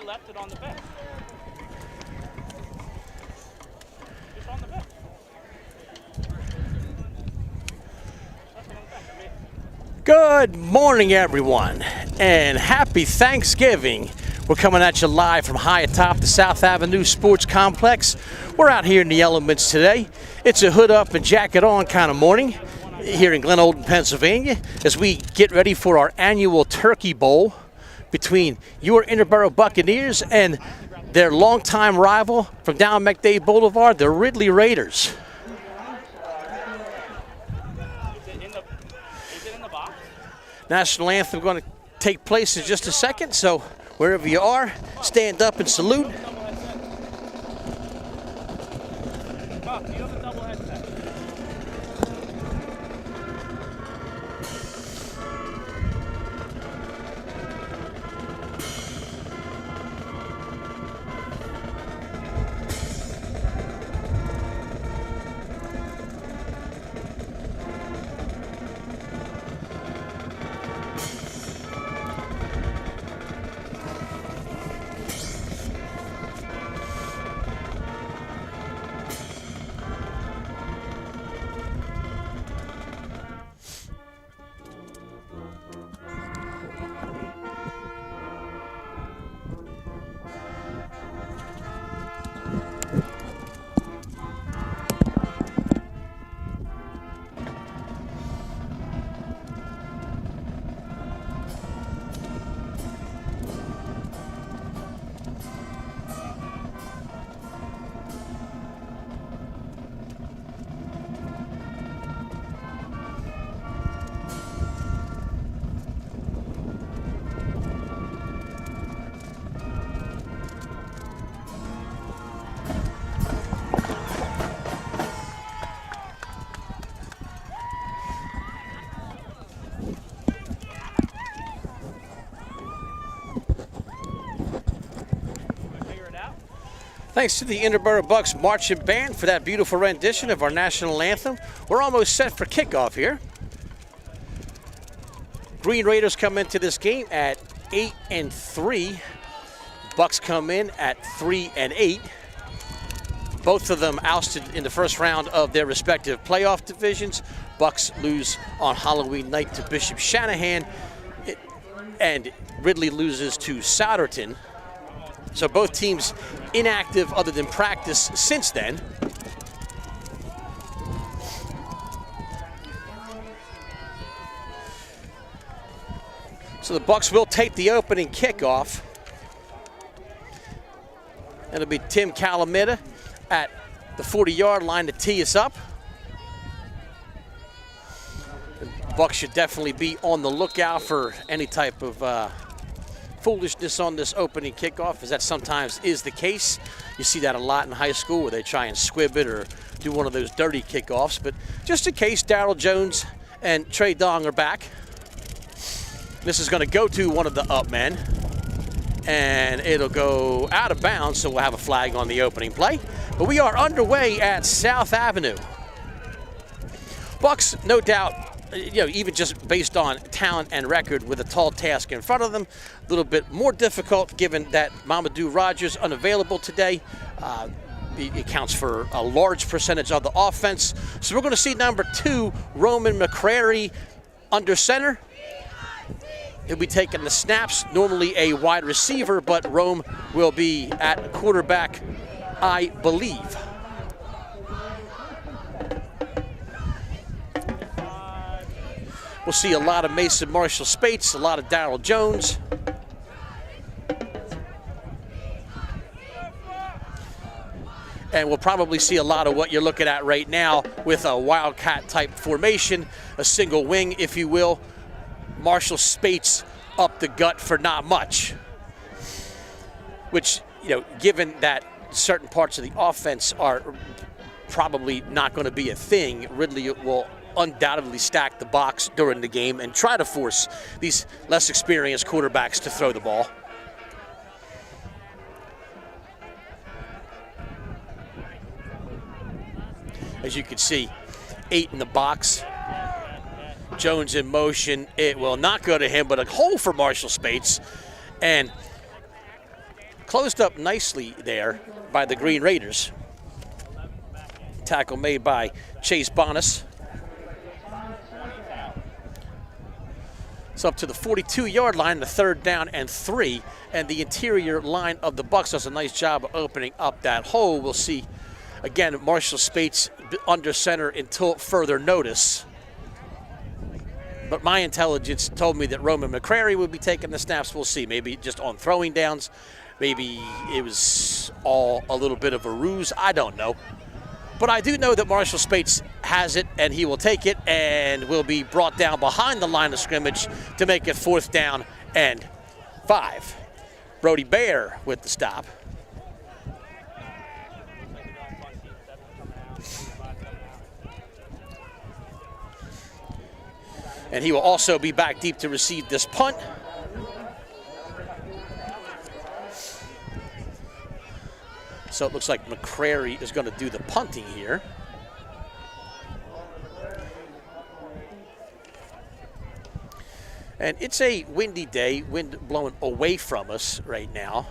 left it on the bench. Just on the bench. Good morning, everyone, and happy Thanksgiving. We're coming at you live from high atop the South Avenue Sports Complex. We're out here in the elements today. It's a hood up and jacket on kind of morning here in Glen Olden, Pennsylvania, as we get ready for our annual Turkey Bowl between your Interborough Buccaneers and their longtime rival from down McDade Boulevard, the Ridley Raiders. National anthem going to take place in just a second, so wherever you are, stand up and salute. Thanks to the Interborough Bucs Marching Band for that beautiful rendition of our national anthem. We're almost set for kickoff here. Green Raiders come into this game at 8-3. Bucs come in at 3-8. Both of them ousted in the first round of their respective playoff divisions. Bucs lose on Halloween night to Bishop Shanahan, and Ridley loses to Souderton. So both teams inactive other than practice since then. So the Bucs will take the opening kickoff. It'll be Tim Calamita at the 40-yard line to tee us up. The Bucs should definitely be on the lookout for any type of foolishness on this opening kickoff, as that sometimes is the case. You see that a lot in high school where they try and squib it or do one of those dirty kickoffs. But just in case, Darryl Jones and Trey Dong are back. This is going to go to one of the up men, and it'll go out of bounds, so we'll have a flag on the opening play. But we are underway at South Avenue. Bucs, no doubt, even just based on talent and record, with a tall task in front of them, a little bit more difficult given that Mamadou Rogers unavailable today. He accounts for a large percentage of the offense. So we're going to see number 2, Roman McCrary, under center. He'll be taking the snaps, normally a wide receiver, but Rome will be at quarterback, I believe. We'll see a lot of Mason Marshall Spates, a lot of Darryl Jones. And we'll probably see a lot of what you're looking at right now with a Wildcat type formation, a single wing, if you will. Marshall Spates up the gut for not much, which, given that certain parts of the offense are probably not going to be a thing, Ridley will undoubtedly stack the box during the game and try to force these less experienced quarterbacks to throw the ball. As you can see, 8 in the box. Jones in motion. It will not go to him, but a hole for Marshall Spates. And Closed up nicely there by the Green Raiders. Tackle made by Chase Bonas. It's up to the 42-yard line, the 3rd down and 3. And the interior line of the Bucs does a nice job of opening up that hole. We'll see, again, Marshall Spates under center until further notice. But my intelligence told me that Roman McCrary would be taking the snaps. We'll see. Maybe just on throwing downs. Maybe it was all a little bit of a ruse. I don't know. But I do know that Marshall Spates has it, and he will take it, and will be brought down behind the line of scrimmage to make it 4th down and 5. Brody Bear with the stop. And he will also be back deep to receive this punt. So it looks like McCrary is going to do the punting here. And it's a windy day, wind blowing away from us right now.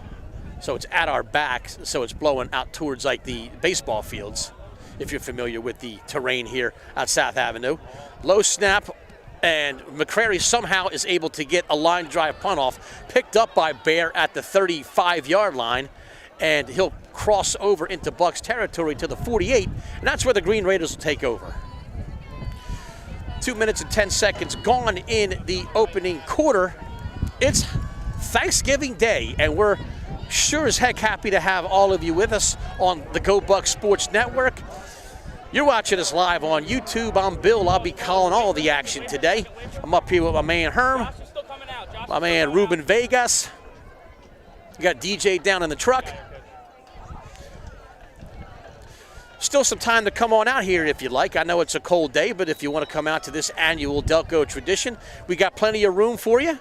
So it's at our back, so it's blowing out towards like the baseball fields, if you're familiar with the terrain here at South Avenue. Low snap, and McCrary somehow is able to get a line drive punt off, picked up by Bear at the 35-yard line, and he'll cross over into Bucs territory to the 48, and that's where the Green Raiders will take over. 2 minutes and 10 seconds gone in the opening quarter. It's Thanksgiving Day, and we're sure as heck happy to have all of you with us on the Go Bucs Sports Network. You're watching us live on YouTube. I'm Bill. I'll be calling all the action today. I'm up here with my man Herm, my man Ruben Vegas. You got DJ down in the truck. Still some time to come on out here if you like. I know it's a cold day, but if you want to come out to this annual Delco tradition, we got plenty of room for you.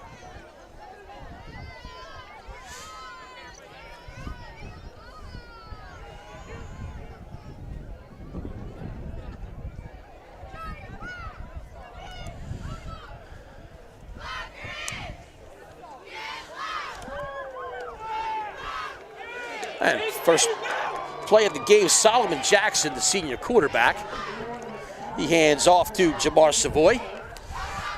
And first play of the game, Solomon Jackson, the senior quarterback. He hands off to Jamar Savoy.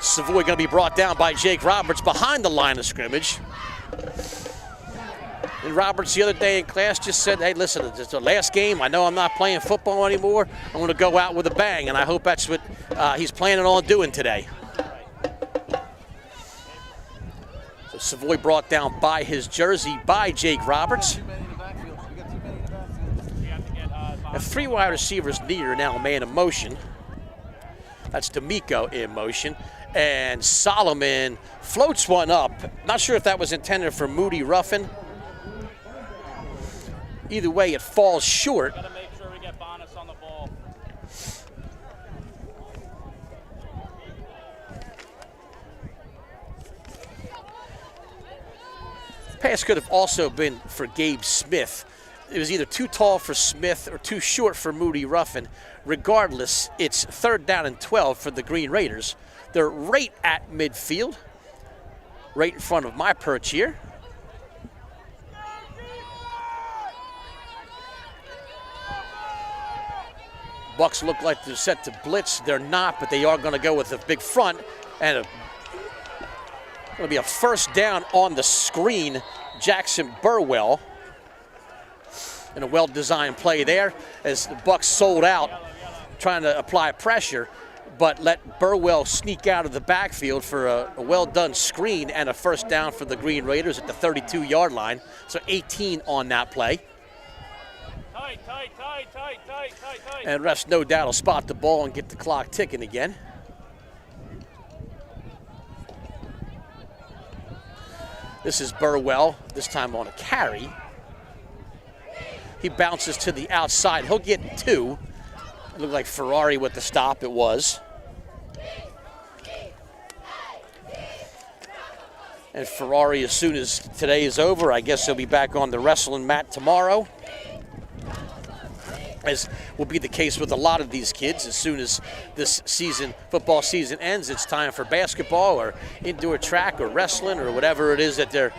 Savoy going to be brought down by Jake Roberts behind the line of scrimmage. And Roberts the other day in class just said, hey, listen, it's the last game. I know I'm not playing football anymore. I'm going to go out with a bang, and I hope that's what he's planning on doing today. So Savoy brought down by his jersey by Jake Roberts. And 3 wide receivers near now, man in motion. That's D'Amico in motion. And Solomon floats one up. Not sure if that was intended for Moody Ruffin. Either way, it falls short. Gotta make sure we get Bonas on the ball. Pass could have also been for Gabe Smith. It was either too tall for Smith or too short for Moody Ruffin. Regardless, it's 3rd down and 12 for the Green Raiders. They're right at midfield, right in front of my perch here. Bucs look like they're set to blitz. They're not, but they are going to go with a big front, and going to be a 1st down on the screen. Jackson Burwell. And a well-designed play there as the Bucs sold out, trying to apply pressure, but let Burwell sneak out of the backfield for a well-done screen and a 1st down for the Green Raiders at the 32-yard line. So 18 on that play. Tight. And refs no doubt will spot the ball and get the clock ticking again. This is Burwell, this time on a carry. He bounces to the outside. He'll get 2. It looked like Ferrari with the stop. It was. And Ferrari, as soon as today is over, I guess he'll be back on the wrestling mat tomorrow. As will be the case with a lot of these kids. As soon as this season, football season ends, it's time for basketball or indoor track or wrestling or whatever it is that they're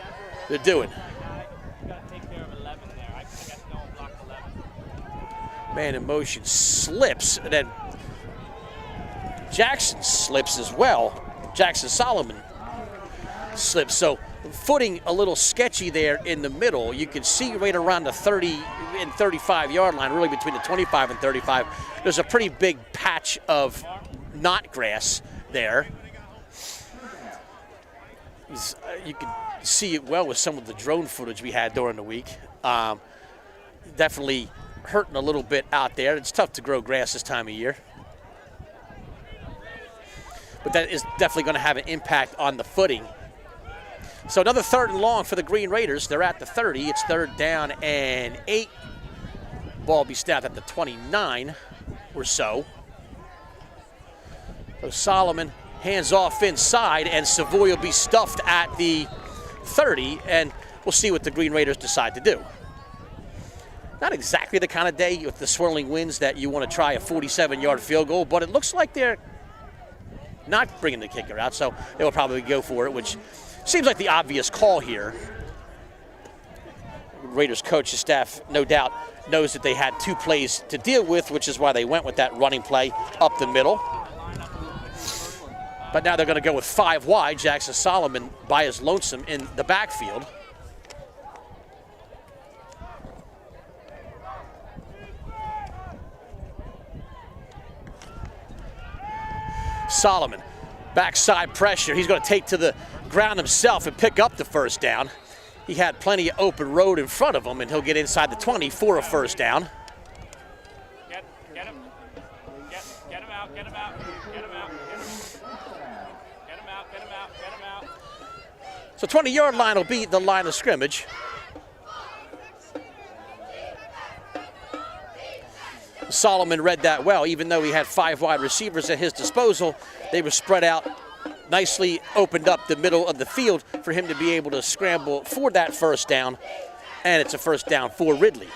doing. You gotta take care Man in motion slips, and then Jackson slips as well. Jackson Solomon slips. So footing a little sketchy there in the middle. You can see right around the 30 and 35 yard line, really between the 25 and 35. There's a pretty big patch of knot grass there. You can see it well with some of the drone footage we had during the week. Definitely hurting a little bit out there. It's tough to grow grass this time of year. But that is definitely going to have an impact on the footing. So another 3rd and long for the Green Raiders. They're at the 30. It's 3rd down and 8. Ball will be snapped at the 29 or so. So Solomon hands off inside, and Savoy will be stuffed at the 30, and we'll see what the Green Raiders decide to do. Not exactly the kind of day with the swirling winds that you want to try a 47-yard field goal, but it looks like they're not bringing the kicker out, so they will probably go for it, which seems like the obvious call here. Raiders coaching staff, no doubt, knows that they had 2 plays to deal with, which is why they went with that running play up the middle. But now they're going to go with 5 wide. Jackson Solomon by his lonesome in the backfield. Solomon, backside pressure. He's going to take to the ground himself and pick up the 1st down. He had plenty of open road in front of him, and he'll get inside the 20 for a 1st down. Get him. Get him out. Get him out. Get him out. Get him out. Get him out. Get him out. So 20-yard line will be the line of scrimmage. Solomon read that well. Even though he had 5 wide receivers at his disposal, they were spread out nicely, opened up the middle of the field for him to be able to scramble for that 1st down, and it's a 1st down for Ridley.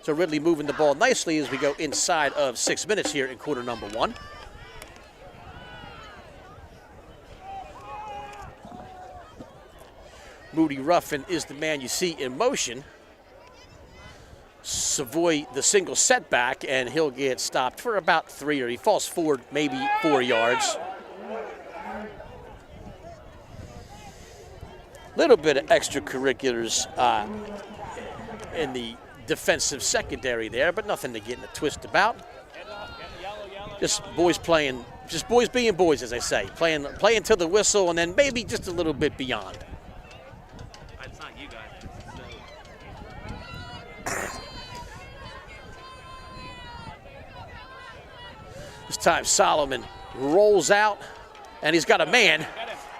So Ridley moving the ball nicely as we go inside of 6 minutes here in quarter number 1. Moody Ruffin is the man you see in motion. Savoy the single setback, and he'll get stopped for about 3, or he falls forward maybe 4 yards. Little bit of extracurriculars in the defensive secondary there, but nothing to get in a twist about. Just boys playing, just boys being boys, as I say, playing to the whistle, and then maybe just a little bit beyond. It's not you guys. This time Solomon rolls out, and he's got a man,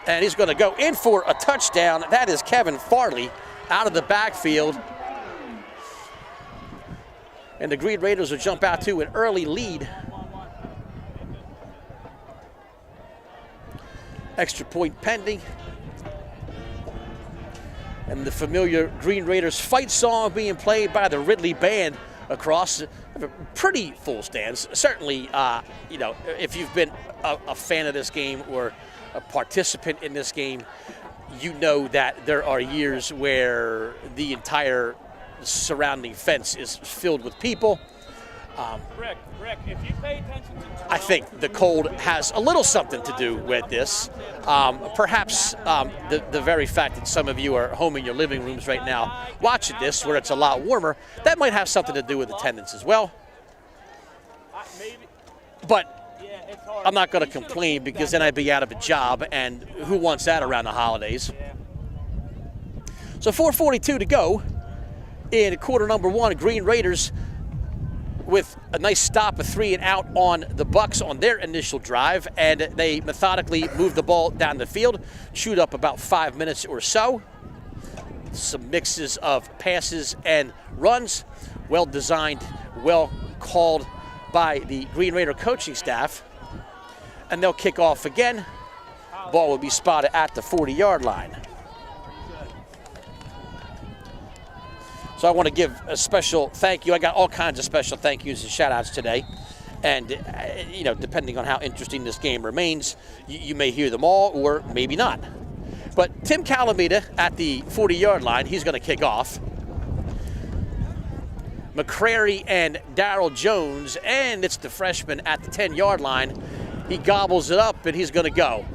and he's going to go in for a touchdown. That is Kevin Farley out of the backfield. And the Green Raiders will jump out to an early lead. Extra point pending. And the familiar Green Raiders fight song being played by the Ridley Band across pretty full stands. Certainly, you know, if you've been a fan of this game or a participant in this game, you know that there are years where the entire surrounding fence is filled with people. Rick, if you pay attention to I think the cold has a little something to do with this. Perhaps the very fact that some of you are home in your living rooms right now watching this, where it's a lot warmer, that might have something to do with attendance as well. But I'm not going to complain, because then I'd be out of a job, and who wants that around the holidays? So 4:42 to go in quarter number 1. Green Raiders with a nice stop, a 3 and out on the Bucs on their initial drive, and they methodically move the ball down the field, shoot up about 5 minutes or so. Some mixes of passes and runs, well designed, well called by the Green Raider coaching staff. And they'll kick off again. Ball will be spotted at the 40-yard line. So I want to give a special thank you. I got all kinds of special thank yous and shout outs today. And, you know, depending on how interesting this game remains, you may hear them all or maybe not. But Tim Calamita at the 40-yard line, he's going to kick off. McCrary and Darryl Jones, and it's the freshman at the 10-yard line. He gobbles it up, and he's going to go.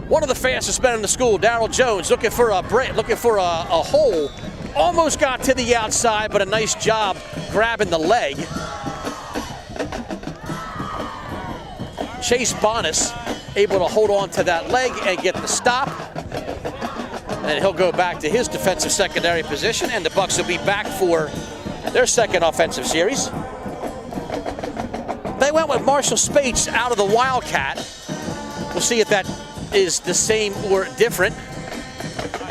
One of the fastest men in the school, Darryl Jones, looking for a hole. Almost got to the outside, but a nice job grabbing the leg. Chase Bonas able to hold on to that leg and get the stop. And he'll go back to his defensive secondary position, and the Bucs will be back for their second offensive series. They went with Marshall Spates out of the Wildcat. We'll see if that is the same or different.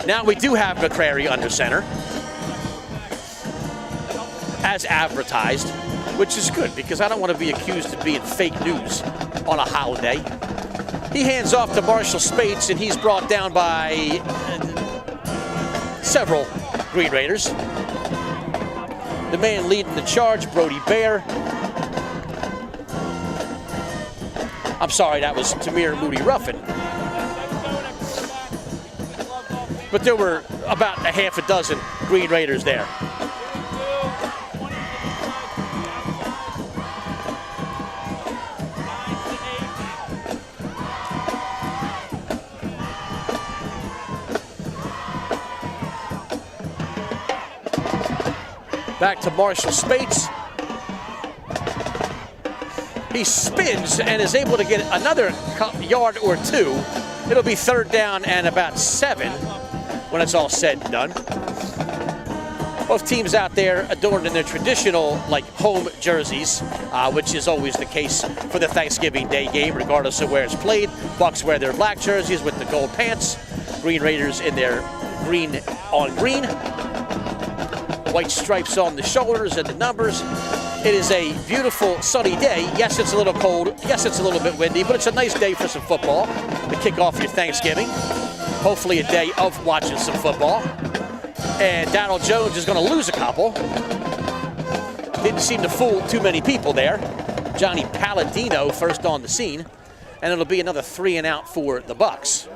Now we do have McCrary under center, as advertised, which is good because I don't want to be accused of being fake news on a holiday. He hands off to Marshall Spates, and he's brought down by several Green Raiders. The man leading the charge, Brody Bear. I'm sorry, that was Tamir Moody Ruffin. But there were about a half a dozen Green Raiders there. Back to Marshall Spates. He spins and is able to get another yard or two. It'll be third down and about 7 when it's all said and done. Both teams out there adorned in their traditional home jerseys, which is always the case for the Thanksgiving Day game, regardless of where it's played. Bucs wear their black jerseys with the gold pants. Green Raiders in their green on green. White stripes on the shoulders and the numbers. It is a beautiful sunny day. Yes, it's a little cold. Yes, it's a little bit windy, but it's a nice day for some football to kick off your Thanksgiving. Hopefully a day of watching some football. And Darryl Jones is going to lose a couple. Didn't seem to fool too many people there. Johnny Palladino first on the scene. And it'll be another 3 and out for the Bucs.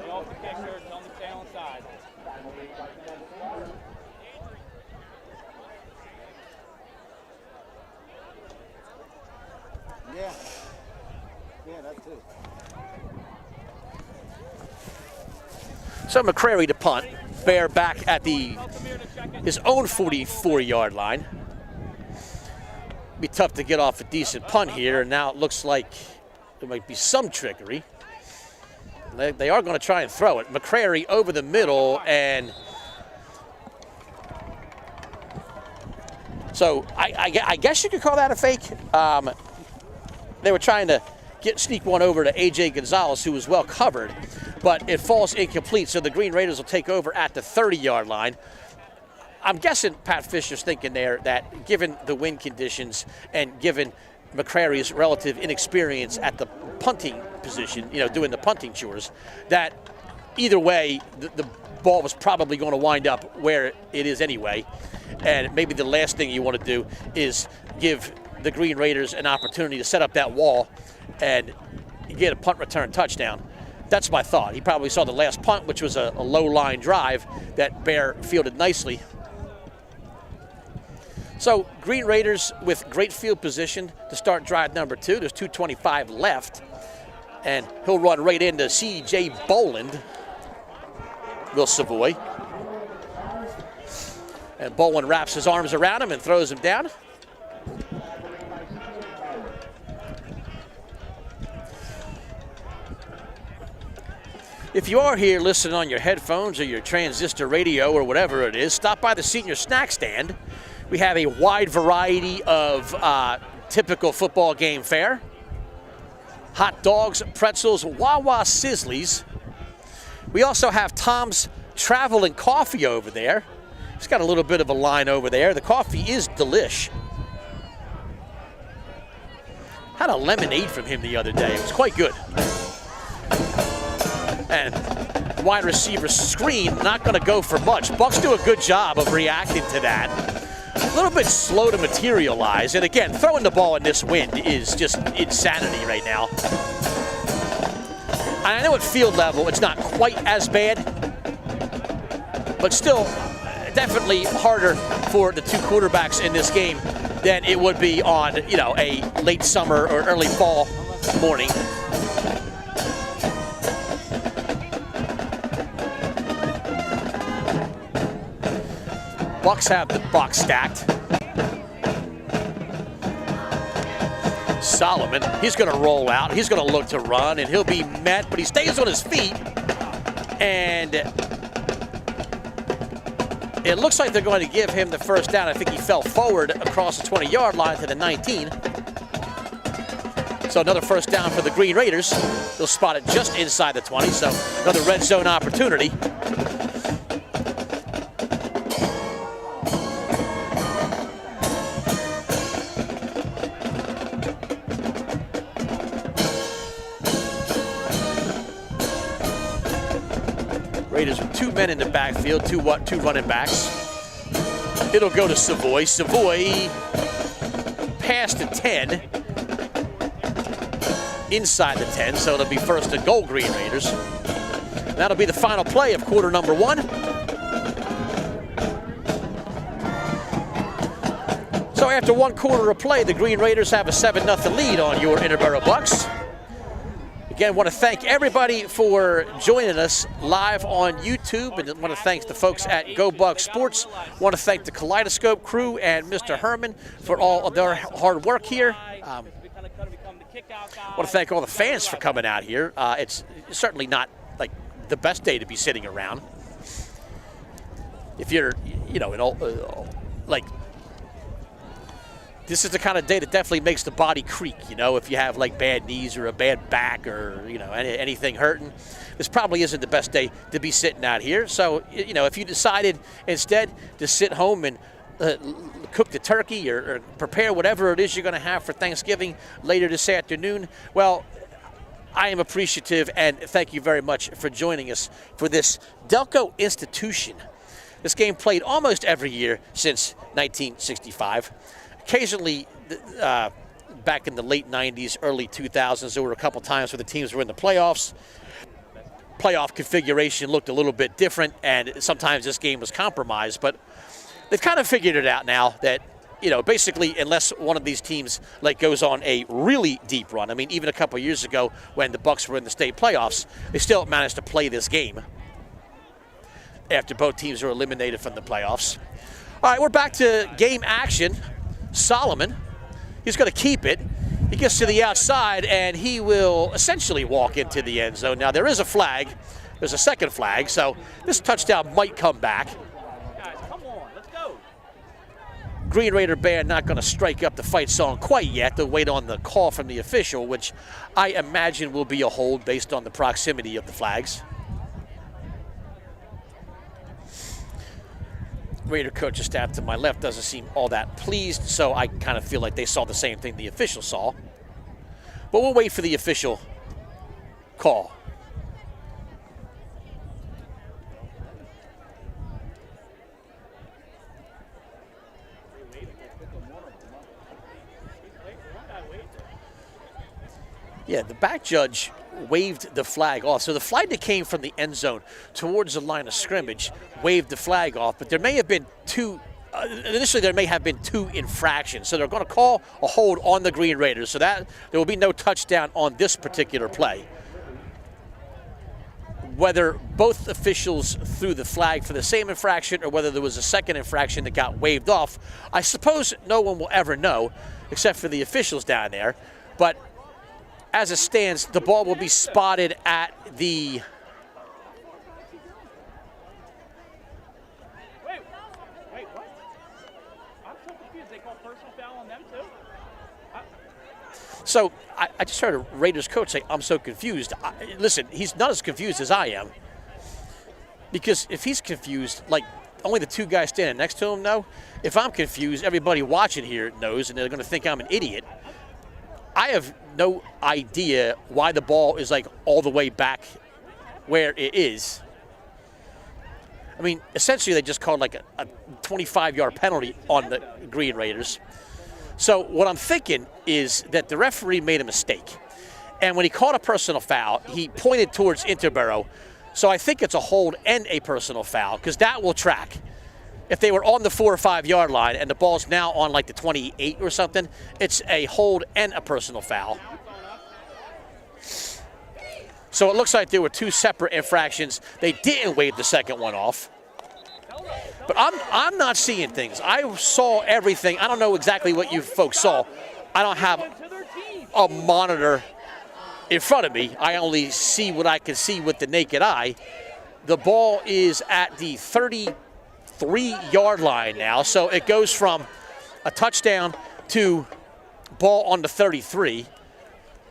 So McCrary to punt. Bear back at his own 44-yard line. Be tough to get off a decent punt here, and now it looks like there might be some trickery. They are going to try and throw it. McCrary over the middle, and so I guess you could call that a fake. They were trying to sneak one over to A.J. Gonzalez, who was well covered, but it falls incomplete, so the Green Raiders will take over at the 30-yard line. I'm guessing Pat Fisher's thinking there that given the wind conditions and given McCrary's relative inexperience at the punting position, doing the punting chores, that either way, the ball was probably going to wind up where it is anyway. And maybe the last thing you want to do is give the Green Raiders an opportunity to set up that wall and get a punt return touchdown. That's my thought. He probably saw the last punt, which was a low-line drive that Bear fielded nicely. So Green Raiders with great field position to start drive number 2. There's 2:25 left. And he'll run right into C.J. Boland, Will Savoy. And Boland wraps his arms around him and throws him down. If you are here listening on your headphones or your transistor radio or whatever it is, stop by the senior snack stand. We have a wide variety of typical football game fare. Hot dogs, pretzels, Wawa Sizzlies. We also have Tom's Travel and Coffee over there. He's got a little bit of a line over there. The coffee is delish. Had a lemonade from him the other day. It was quite good. And wide receiver screen, not going to go for much. Bucs do a good job of reacting to that. A little bit slow to materialize. And again, throwing the ball in this wind is just insanity right now. I know at field level it's not quite as bad, but still, definitely harder for the two quarterbacks in this game than it would be on, a late summer or early fall morning. Bucs have the box stacked. Solomon, he's going to roll out. He's going to look to run, and he'll be met, but he stays on his feet. And it looks like they're going to give him the first down. I think he fell forward across the 20-yard line to the 19. So another first down for the Green Raiders. They'll spot it just inside the 20, so another red zone opportunity. Raiders with two men in the backfield, two running backs. It'll go to Savoy. Savoy past the 10, inside the 10, so it'll be first and goal, Green Raiders. That'll be the final play of quarter number 1. So after 1 quarter of play, the Green Raiders have a 7-0 lead on your Interboro Bucs. Again, want to thank everybody for joining us live on YouTube, and want to thank the folks at Go Bucs Sports. Want to thank the Kaleidoscope crew and Mr. Herman for all of their hard work here. Want to thank all the fans for coming out here. It's certainly not like the best day to be sitting around. If you're, this is the kind of day that definitely makes the body creak, if you have like bad knees or a bad back or, anything hurting. This probably isn't the best day to be sitting out here. So, if you decided instead to sit home and cook the turkey or prepare whatever it is you're going to have for Thanksgiving later this afternoon, well, I am appreciative, and thank you very much for joining us for this Delco institution. This game played almost every year since 1965. Occasionally, back in the late 90s, early 2000s, there were a couple times where the teams were in the playoffs. Playoff configuration looked a little bit different, and sometimes this game was compromised. But they've kind of figured it out now that, basically, unless one of these teams goes on a really deep run. I mean, even a couple years ago when the Bucs were in the state playoffs, they still managed to play this game after both teams were eliminated from the playoffs. All right, we're back to game action. Solomon, he's going to keep it. He gets to the outside, and he will essentially walk into the end zone. Now, there is a flag. There's a second flag, so this touchdown might come back. Guys, come on, let's go. Green Raider band not going to strike up the fight song quite yet. They'll wait on the call from the official, which I imagine will be a hold based on the proximity of the flags. Raider coaching staff to my left doesn't seem all that pleased, so I kind of feel like they saw the same thing the official saw. But we'll wait for the official call. Yeah, the back judge waved the flag off. So the flag that came from the end zone towards the line of scrimmage waved the flag off, but there may have been initially there may have been 2 infractions. So they're going to call a hold on the Green Raiders, so that there will be no touchdown on this particular play. Whether both officials threw the flag for the same infraction or whether there was a second infraction that got waved off, I suppose no one will ever know except for the officials down there. But as it stands, the ball will be spotted at the Wait, what? I'm so confused. They call personal foul on them too? So I just heard a Raiders coach say, I'm so confused. Listen, he's not as confused as I am. Because if he's confused, only the 2 guys standing next to him know. If I'm confused, everybody watching here knows, and they're going to think I'm an idiot. I have no idea why the ball is all the way back where it is. I mean, essentially they just called a 25-yard penalty on the Green Raiders. So what I'm thinking is that the referee made a mistake. And when he called a personal foul, he pointed towards Interboro. So I think it's a hold and a personal foul, because that will track. if they were on the 4 or 5 yard line and the ball's now on like the 28 or something, it's a hold and a personal foul. So it looks like there were 2 separate infractions. They didn't waive the second one off. But I'm not seeing things. I saw everything. I don't know exactly what you folks saw. I don't have a monitor in front of me. I only see what I can see with the naked eye. The ball is at the 33-yard line now, so it goes from a touchdown to ball on the 33.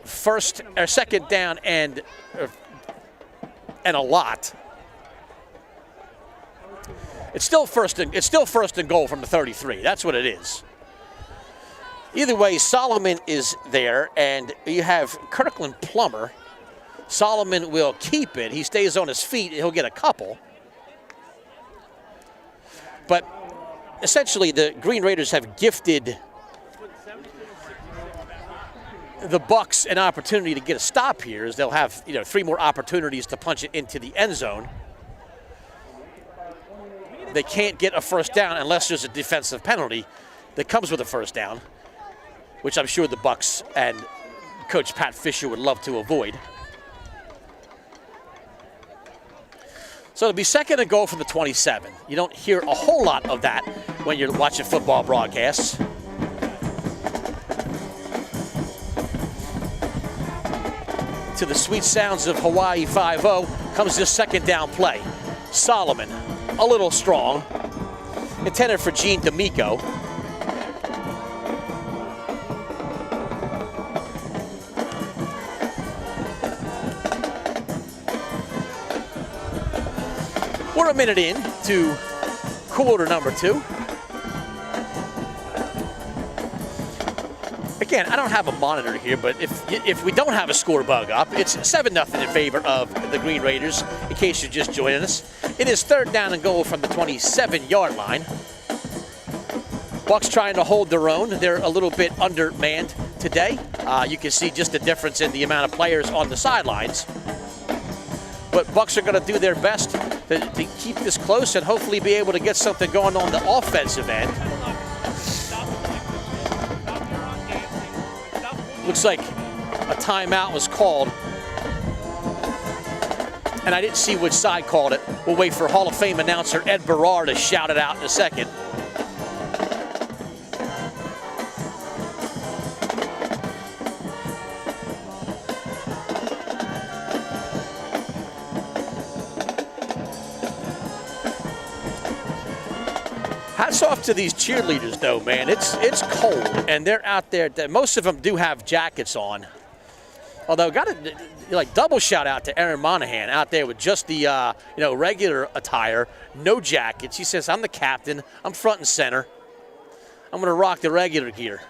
First or second down and a lot. It's still first and goal from the 33. That's what it is. Either way, Solomon is there, and you have Kirkland Plummer. Solomon will keep it. He stays on his feet. He'll get a couple. But essentially, the Green Raiders have gifted the Bucs an opportunity to get a stop here, as they'll have 3 more opportunities to punch it into the end zone. They can't get a first down unless there's a defensive penalty that comes with a first down, which I'm sure the Bucs and Coach Pat Fisher would love to avoid. So it'll be second and goal from the 27. You don't hear a whole lot of that when you're watching football broadcasts. To the sweet sounds of Hawaii 5-0 comes this second down play. Solomon, a little strong, intended for Gene D'Amico. We're a minute in to quarter number 2. Again, I don't have a monitor here, but if we don't have a score bug up, it's 7-0 in favor of the Green Raiders, in case you're just joining us. It is third down and goal from the 27-yard line. Bucs trying to hold their own. They're a little bit undermanned today. You can see just the difference in the amount of players on the sidelines. But Bucs are going to do their best to keep this close and hopefully be able to get something going on the offensive end. Looks like a timeout was called, and I didn't see which side called it. We'll wait for Hall of Fame announcer Ed Barrar to shout it out in a second. Hats off to these cheerleaders, though, man. It's cold, and they're out there. Most of them do have jackets on. Although, got to double shout out to Aaron Monahan out there with just the regular attire, no jackets. He says, "I'm the captain. I'm front and center. I'm going to rock the regular gear."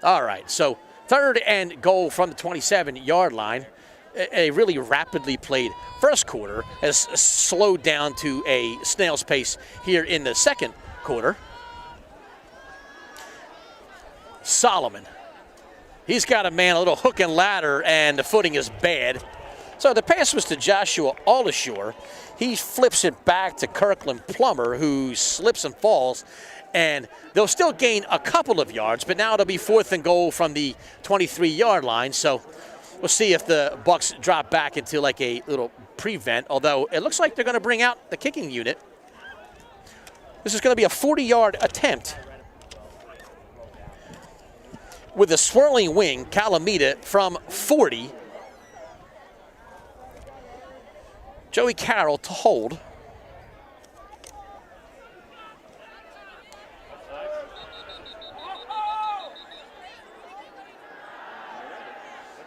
All right, so third and goal from the 27-yard line. A really rapidly played first quarter has slowed down to a snail's pace here in the second quarter. Solomon. He's got a man, a little hook and ladder, and the footing is bad. So the pass was to Joshua Alashore. He flips it back to Kirkland Plummer, who slips and falls. And they'll still gain a couple of yards, but now it'll be fourth and goal from the 23-yard line. So we'll see if the Bucs drop back into like a little prevent, although it looks like they're going to bring out the kicking unit. This is going to be a 40-yard attempt. With a swirling wing, Calamita from 40. Joey Carroll to hold.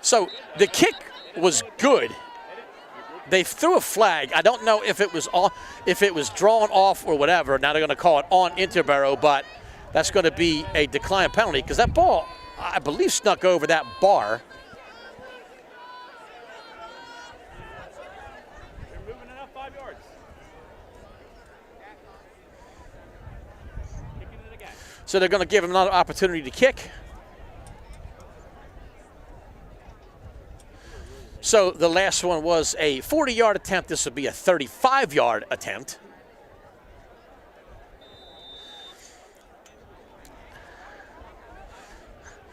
So the kick was good. They threw a flag. I don't know if it was drawn off or whatever. Now they're going to call it on Interborough, but that's going to be a decline penalty because that ball, I believe, snuck over that bar. They're moving it up 5 yards. Kicking it again. So they're going to give him another opportunity to kick. So the last one was a 40-yard attempt. This would be a 35-yard attempt.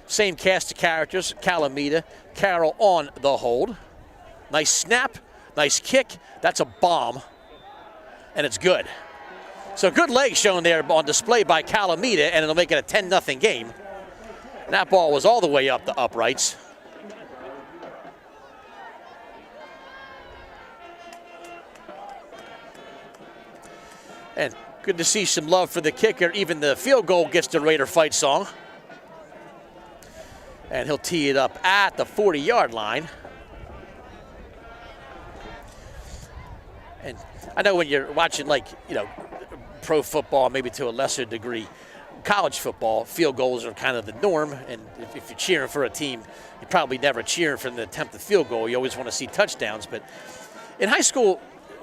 Same cast of characters, Calamita, Carroll on the hold. Nice snap, nice kick. That's a bomb, and it's good. So good leg shown there on display by Calamita, and it'll make it a 10-0 game. And that ball was all the way up the uprights. And good to see some love for the kicker. Even the field goal gets the Raider fight song. And he'll tee it up at the 40-yard line. And I know when you're watching, like, you know, pro football, maybe to a lesser degree, college football, field goals are kind of the norm. And if you're cheering for a team, you're probably never cheering for an attempted field goal. You always want to see touchdowns. But in high school,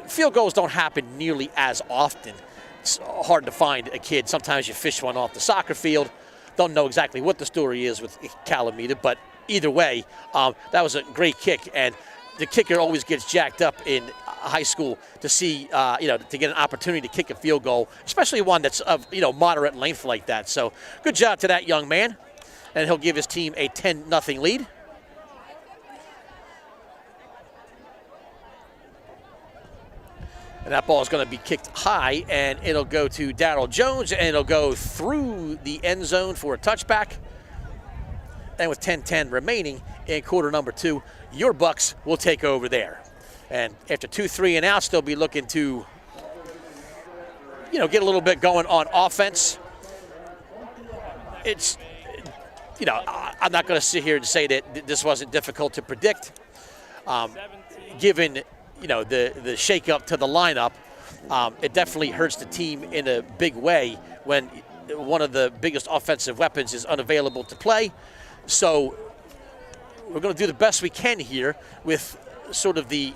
field goals don't happen nearly as often. It's hard to find a kid. Sometimes you fish one off the soccer field. Don't know exactly what the story is with Calamita, but either way, that was a great kick. And the kicker always gets jacked up in high school to see, to get an opportunity to kick a field goal, especially one that's of, moderate length like that. So good job to that young man. And he'll give his team a 10-0 lead. And that ball is going to be kicked high, and it'll go to Darryl Jones, and it'll go through the end zone for a touchback. And with 10-10 remaining in quarter number 2, your Bucs will take over there. And after 2 3-and-outs, they'll be looking to, get a little bit going on offense. It's, I'm not going to sit here and say that this wasn't difficult to predict, given the shake-up to the lineup. It definitely hurts the team in a big way when one of the biggest offensive weapons is unavailable to play. So we're going to do the best we can here with sort of the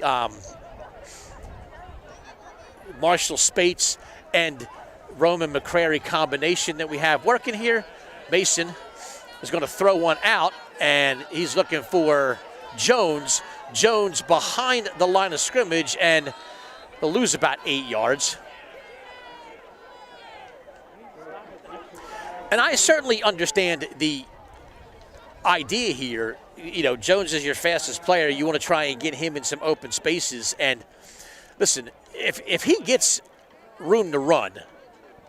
Marshall Spates and Roman McCrary combination that we have working here. Mason is going to throw one out, and he's looking for Jones. Jones behind the line of scrimmage, and they'll lose about 8 yards. And I certainly understand the idea here. Jones is your fastest player. You want to try and get him in some open spaces. And listen, if he gets room to run,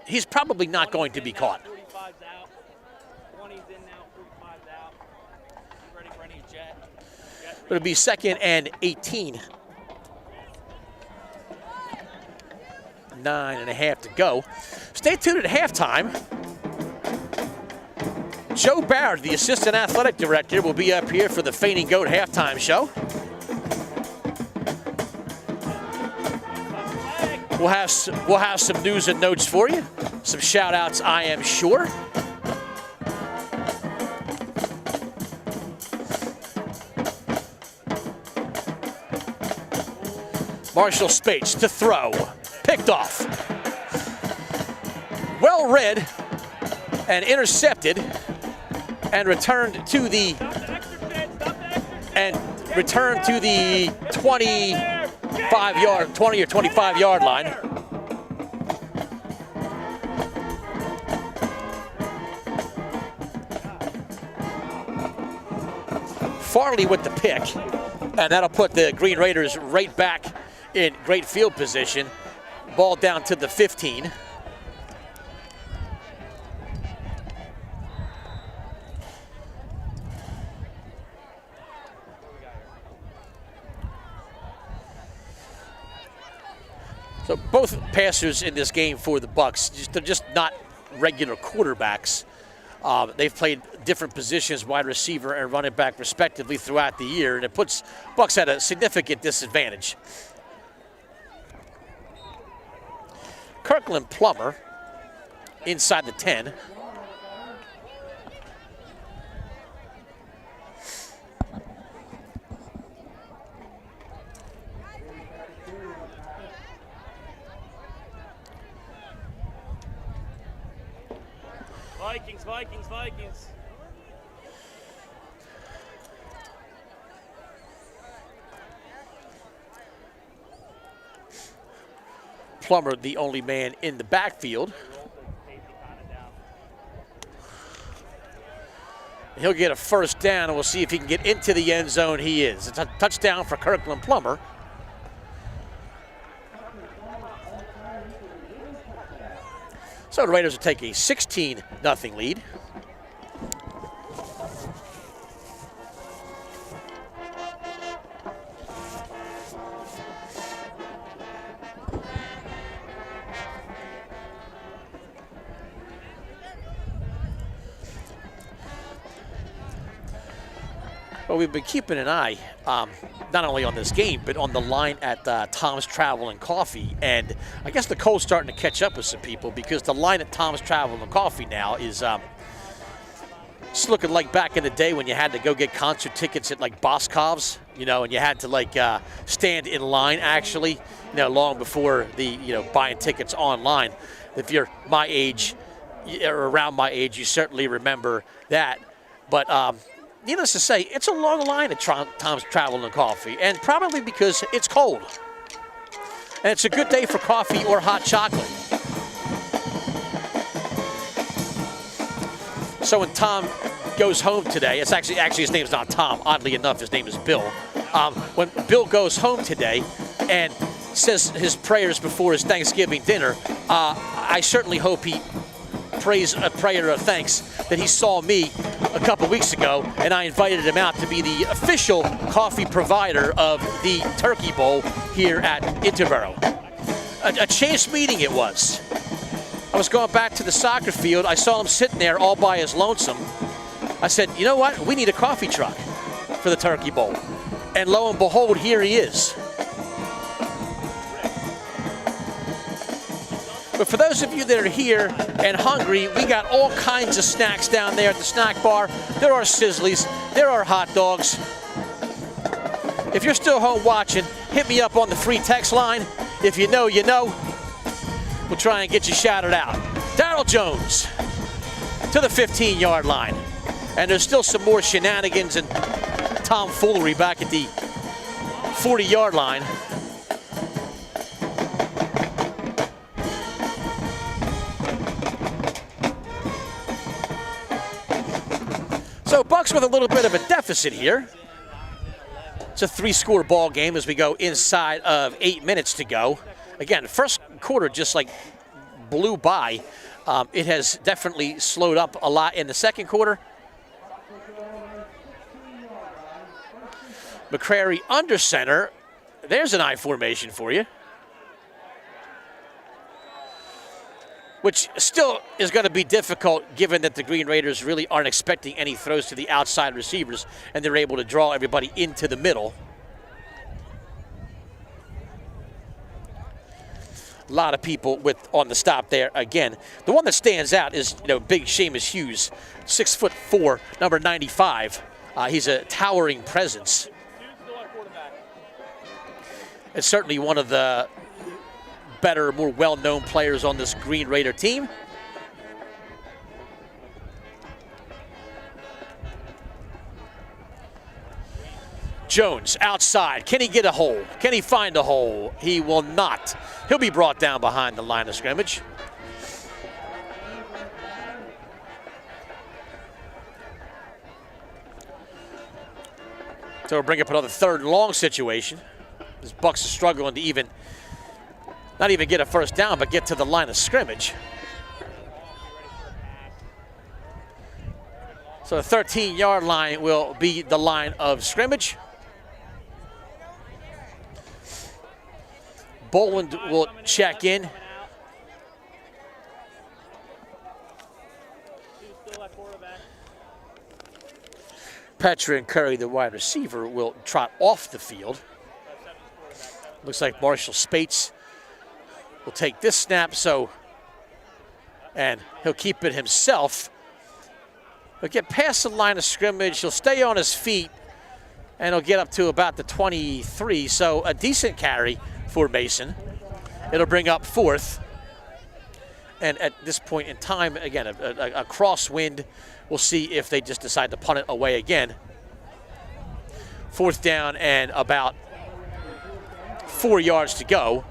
he's probably not going to be caught. It'll be 2nd and 18. 9.5 to go. Stay tuned at halftime. Joe Barrett, the assistant athletic director, will be up here for the Fainting Goat halftime show. We'll have some news and notes for you. Some shout outs, I am sure. Marshall Spates to throw. Picked off. Well read and intercepted and returned to the 20 or 25 yard line. Farley with the pick, and that'll put the Green Raiders right back in great field position. Ball down to the 15. So both passers in this game for the Bucs, they're just not regular quarterbacks. They've played different positions, wide receiver and running back respectively, throughout the year, and it puts Bucs at a significant disadvantage. Kirkland Plummer inside the 10. Vikings. Plummer, the only man in the backfield. He'll get a first down, and we'll see if he can get into the end zone. He is. It's a touchdown for Kirkland Plummer. So the Raiders will take a 16-0 lead. Well, we've been keeping an eye not only on this game, but on the line at Tom's Travel and Coffee. And I guess the cold's starting to catch up with some people, because the line at Tom's Travel and Coffee now is it's looking like back in the day when you had to go get concert tickets at like Boscov's, you know, and you had to like stand in line actually, you know, long before the, you know, buying tickets online. If you're my age or around my age, you certainly remember that. But needless to say, it's a long line at Tom's Travel and Coffee, and probably because it's cold. And it's a good day for coffee or hot chocolate. So when Tom goes home today, it's actually his name's not Tom. Oddly enough, his name is Bill. When Bill goes home today and says his prayers before his Thanksgiving dinner, I certainly hope he prays a prayer of thanks that he saw me a couple weeks ago, and I invited him out to be the official coffee provider of the Turkey Bowl here at Interboro. A chance meeting it was. I was going back to the soccer field. I saw him sitting there all by his lonesome. I said, you know what? We need a coffee truck for the Turkey Bowl. And lo and behold, here he is. But for those of you that are here and hungry, we got all kinds of snacks down there at the snack bar. There are Sizzlies, there are hot dogs. If you're still home watching, hit me up on the free text line. If you know, you know. We'll try and get you shouted out. Darryl Jones to the 15-yard line. And there's still some more shenanigans and tomfoolery back at the 40-yard line. So Bucs with a little bit of a deficit here. It's a 3-score ball game as we go inside of 8 minutes to go. Again, the first quarter just like blew by. It has definitely slowed up a lot in the second quarter. McCrary under center. There's an I formation for you, which still is going to be difficult given that the Green Raiders really aren't expecting any throws to the outside receivers, and they're able to draw everybody into the middle. A lot of people on the stop there again. The one that stands out is, you know, big Seamus Hughes, 6'4", number 95. He's a towering presence. It's certainly one of the better, more well-known players on this Green Raider team. Jones outside. Can he get a hole? Can he find a hole? He will not. He'll be brought down behind the line of scrimmage. So we'll bring up another 3rd and long situation. This Bucs are struggling to not even get a first down, but get to the line of scrimmage. So the 13-yard line will be the line of scrimmage. Boland will check in. Petra and Curry, the wide receiver, will trot off the field. Looks like Marshall Spates will take this snap, and he'll keep it himself. He'll get past the line of scrimmage. He'll stay on his feet, and he'll get up to about the 23. So a decent carry for Mason. It'll bring up 4th. And at this point in time, again, a crosswind. We'll see if they just decide to punt it away again. 4th down and about 4 yards to go.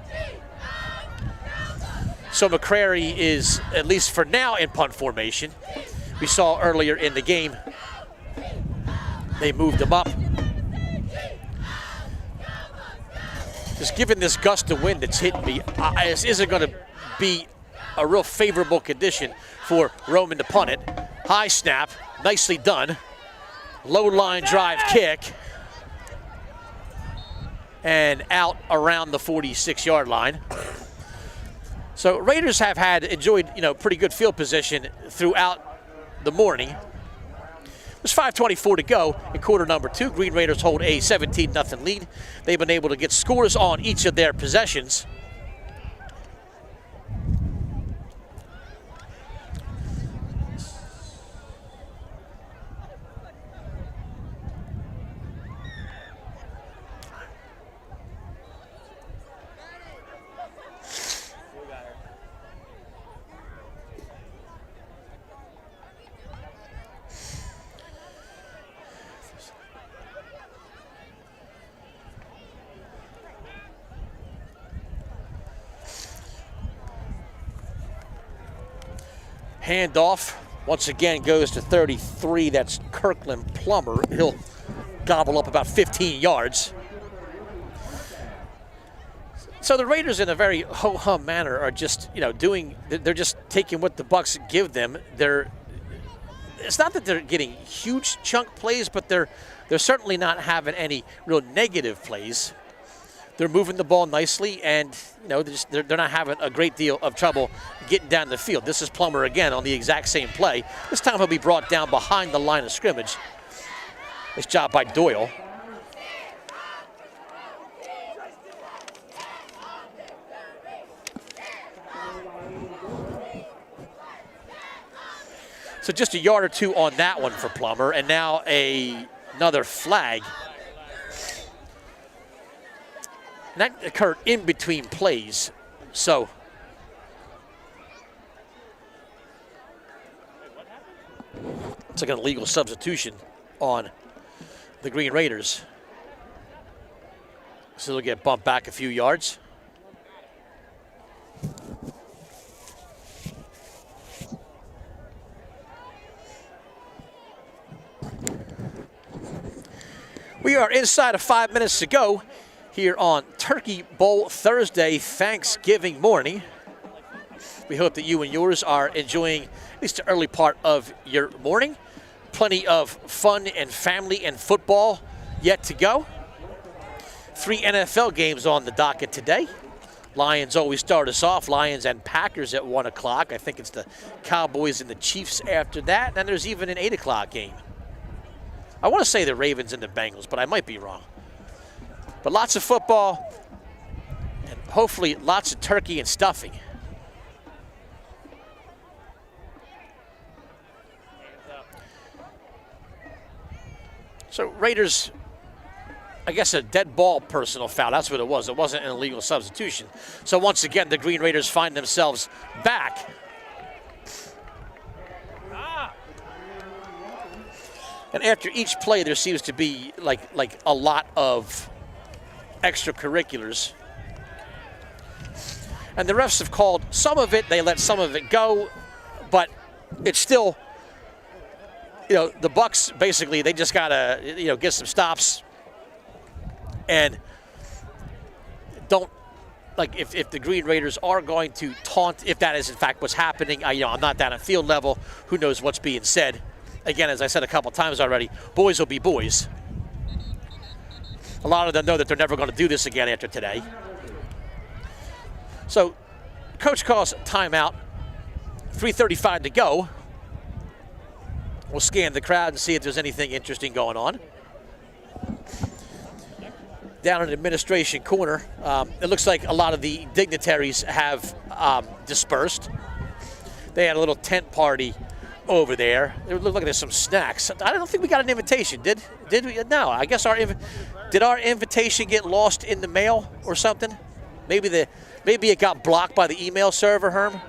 So McCrary is, at least for now, in punt formation. We saw earlier in the game, they moved him up. Just given this gust of wind that's hitting me, this isn't going to be a real favorable condition for Roman to punt it. High snap, nicely done. Low line drive kick. And out around the 46-yard line. So Raiders have enjoyed, pretty good field position throughout the morning. There's 5:24 to go in quarter number 2. Green Raiders hold a 17-0 lead. They've been able to get scores on each of their possessions. Handoff once again goes to 33. That's Kirkland Plummer. He'll gobble up about 15 yards. So the Raiders, in a very ho-hum manner, are just, they're just taking what the Bucs give them. It's not that they're getting huge chunk plays, but they're certainly not having any real negative plays. They're moving the ball nicely, and they're not having a great deal of trouble getting down the field. This is Plummer again on the exact same play. This time he'll be brought down behind the line of scrimmage. Nice job by Doyle. So just a yard or two on that one for Plummer, and now another flag. And that occurred in between plays, so. It's like an illegal substitution on the Green Raiders. So they'll get bumped back a few yards. We are inside of 5 minutes to go here on Turkey Bowl Thursday, Thanksgiving morning. We hope that you and yours are enjoying at least the early part of your morning. Plenty of fun and family and football yet to go. 3 NFL games on the docket today. Lions always start us off. Lions and Packers at 1 o'clock. I think it's the Cowboys and the Chiefs after that. Then there's even an 8 o'clock game. I want to say the Ravens and the Bengals, but I might be wrong. But lots of football, and hopefully lots of turkey and stuffing. So Raiders, I guess a dead ball personal foul. That's what it was. It wasn't an illegal substitution. So once again, the Green Raiders find themselves back. And after each play, there seems to be like a lot of extracurriculars. And the refs have called some of it. They let some of it go. But it's still, the Bucs, basically, they just got to, get some stops. And don't, if the Green Raiders are going to taunt, if that is in fact what's happening, I'm not down at field level. Who knows what's being said. Again, as I said a couple times already, boys will be boys. A lot of them know that they're never going to do this again after today. So, coach calls timeout. 3:35 to go. We'll scan the crowd and see if there's anything interesting going on. Down in the administration corner, it looks like a lot of the dignitaries have dispersed. They had a little tent party over there. It looked like there's some snacks. I don't think we got an invitation. Did we? No. I guess did our invitation get lost in the mail or something? Maybe it got blocked by the email server, Herm.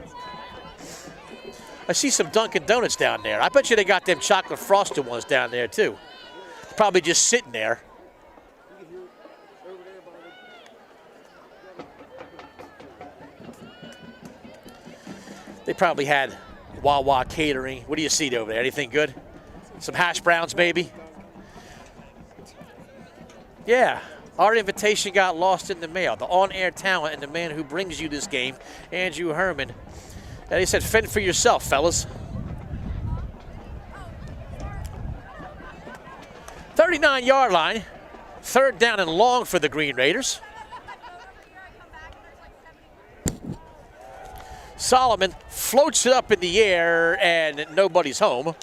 I see some Dunkin' Donuts down there. I bet you they got them chocolate frosted ones down there too. Probably just sitting there. They probably had Wawa catering. What do you see over there? Anything good? Some hash browns, maybe? Yeah. Our invitation got lost in the mail. The on-air talent and the man who brings you this game, Andrew Herman. And he said, fend for yourself, fellas. 39-yard line. 3rd down and long for the Green Raiders. Solomon floats it up in the air, and nobody's home.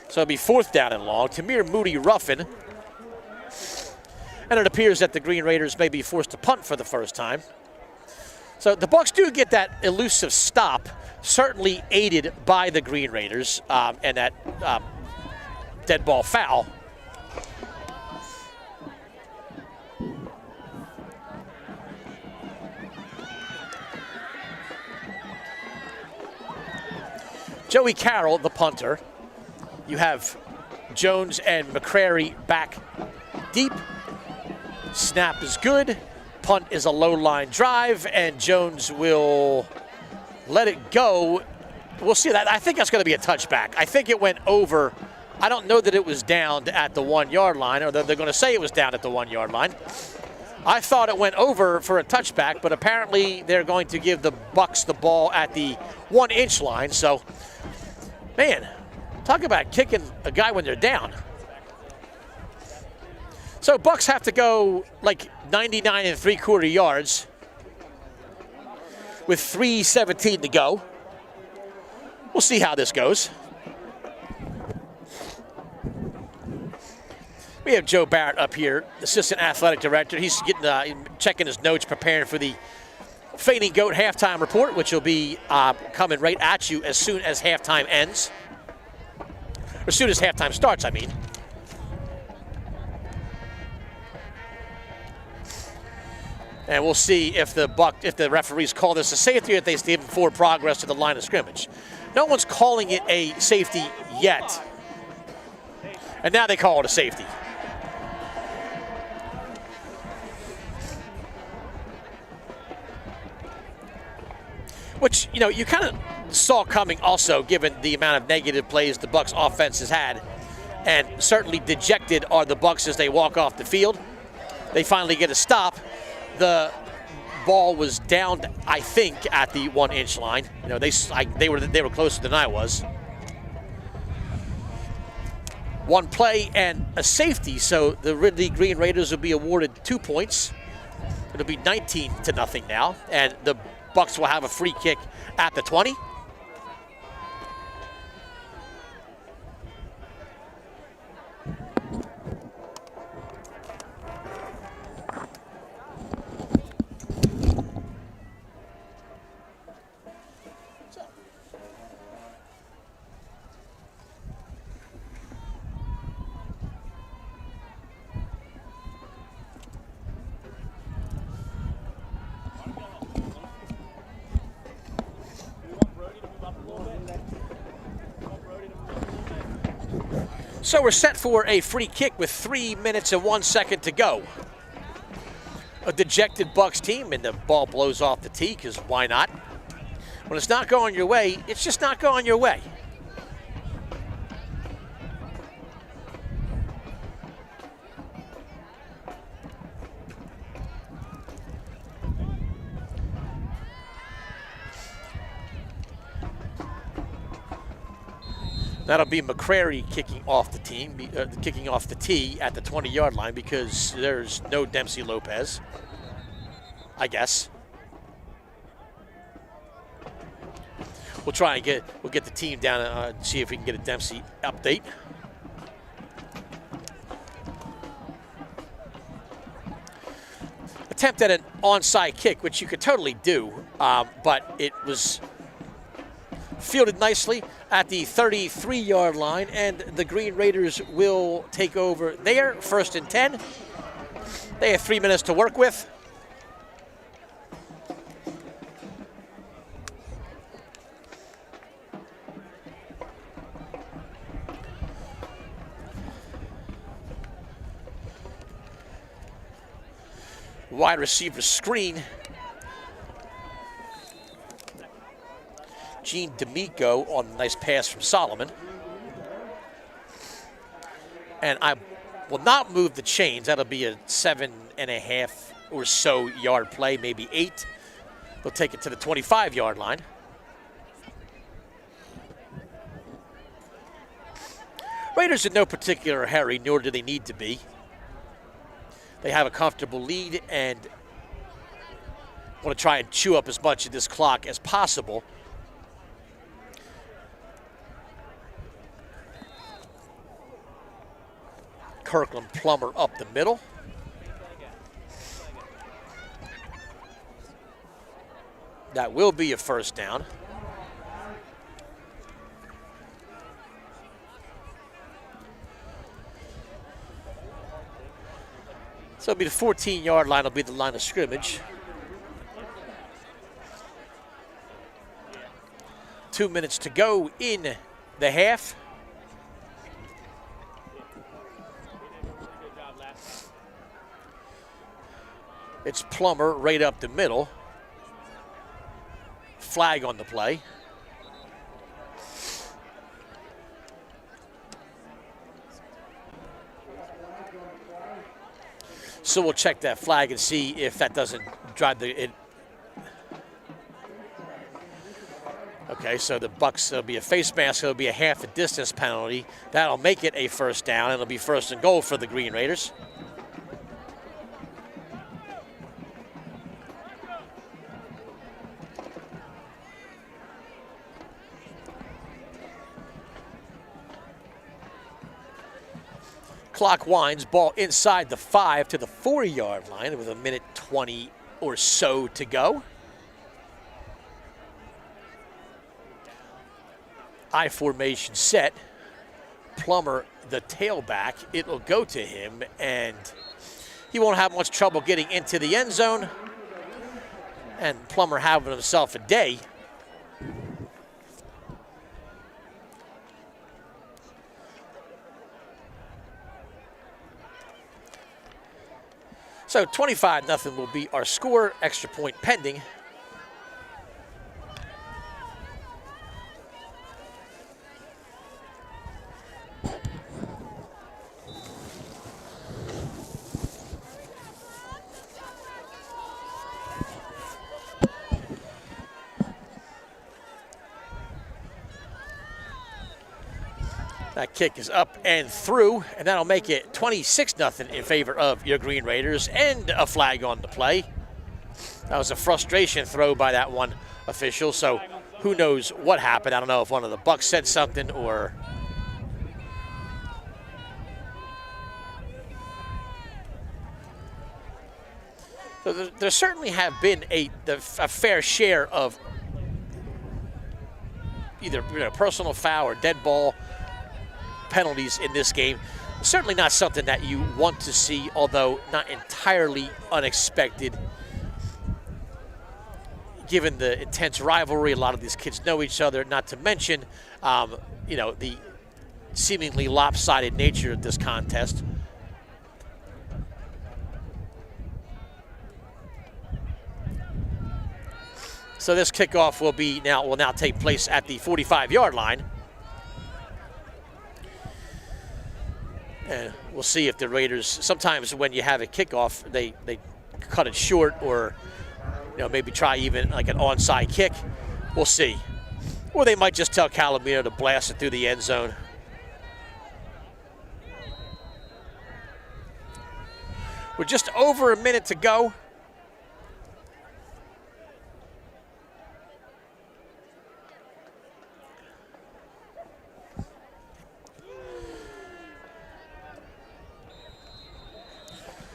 So it'll be 4th down and long. Tamir Moody Ruffin. And it appears that the Green Raiders may be forced to punt for the first time. So the Bucs do get that elusive stop, certainly aided by the Green Raiders, and that dead ball foul. Joey Carroll, the punter. You have Jones and McCrary back deep. Snap is good. Punt is a low line drive, and Jones will let it go. We'll see that. I think that's going to be a touchback. I think it went over. I don't know that it was down at the 1-yard line, or they're going to say it was down at the 1-yard line. I thought it went over for a touchback, but apparently they're going to give the Bucs the ball at the 1-inch line. So, man, talk about kicking a guy when they're down. So Bucs have to go like 99 3/4 yards with 3:17 to go. We'll see how this goes. We have Joe Barrett up here, assistant athletic director. He's getting checking his notes, preparing for the Fainting Goat halftime report, which will be coming right at you as soon as halftime ends. Or as soon as halftime starts, I mean. And we'll see if the referees call this a safety or if they give forward progress to the line of scrimmage. No one's calling it a safety yet. And now they call it a safety. Which, you know, you kind of saw coming also, given the amount of negative plays the Bucs offense has had. And certainly dejected are the Bucs as they walk off the field. They finally get a stop. The ball was down, I think, at the 1-inch line. You know, they were closer than I was. One play and a safety, so the Ridley Green Raiders will be awarded 2 points. It'll be 19-0 now, and the Bucs will have a free kick at the 20. So we're set for a free kick with 3 minutes and 1 second to go. A dejected Bucs team, and the ball blows off the tee, because why not? When it's not going your way, it's just not going your way. That'll be McCrary kicking off the tee at the 20-yard line, because there's no Dempsey Lopez, I guess. We'll try and we'll get the team down and see if we can get a Dempsey update. Attempt at an onside kick, which you could totally do, but it was fielded nicely at the 33-yard line, and the Green Raiders will take over there, 1st and 10. They have 3 minutes to work with. Wide receiver screen Gene D'Amico on a nice pass from Solomon. And I will not move the chains. That'll be a 7.5 or so yard play, maybe 8. They'll take it to the 25-yard line. Raiders in no particular hurry, nor do they need to be. They have a comfortable lead and want to try and chew up as much of this clock as possible. Kirkland Plummer up the middle. That will be a first down. So it'll be the 14-yard line, will be the line of scrimmage. 2 minutes to go in the half. It's Plummer right up the middle. Flag on the play. So we'll check that flag and see if that doesn't drive it. Okay, so the Bucs, it'll be a face mask, it'll be a half a distance penalty. That'll make it a first down, and it'll be first and goal for the Green Raiders. Clock winds, ball inside the 5 to the 4-yard line with 1:20 or so to go. I formation set. Plummer, the tailback, it will go to him, and he won't have much trouble getting into the end zone. And Plummer having himself a day. So 25-0 will be our score, extra point pending. That kick is up and through, and that'll make it 26-0 in favor of your Green Raiders, and a flag on the play. That was a frustration throw by that one official, so who knows what happened. I don't know if one of the Bucs said something or... So there certainly have been a fair share of either personal foul or dead ball penalties in this game. Certainly not something that you want to see, although not entirely unexpected given the intense rivalry. A lot of these kids know each other, not to mention the seemingly lopsided nature of this contest. So this kickoff will now take place at the 45-yard line. And we'll see if the Raiders, sometimes when you have a kickoff, they cut it short, or maybe try even like an onside kick. We'll see. Or they might just tell Calamino to blast it through the end zone. We're just over a minute to go.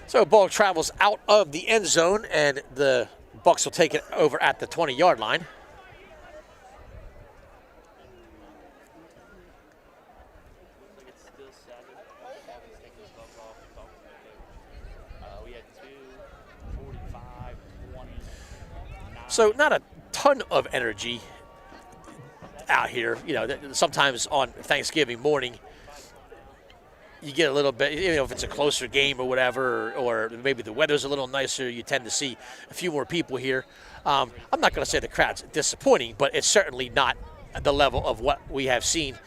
So ball travels out of the end zone, and the Bucs will take it over at the 20-yard line. So not a ton of energy out here. Sometimes on Thanksgiving morning, you get a little bit, if it's a closer game or whatever, or maybe the weather's a little nicer, you tend to see a few more people here. I'm not going to say the crowd's disappointing, but it's certainly not the level of what we have seen.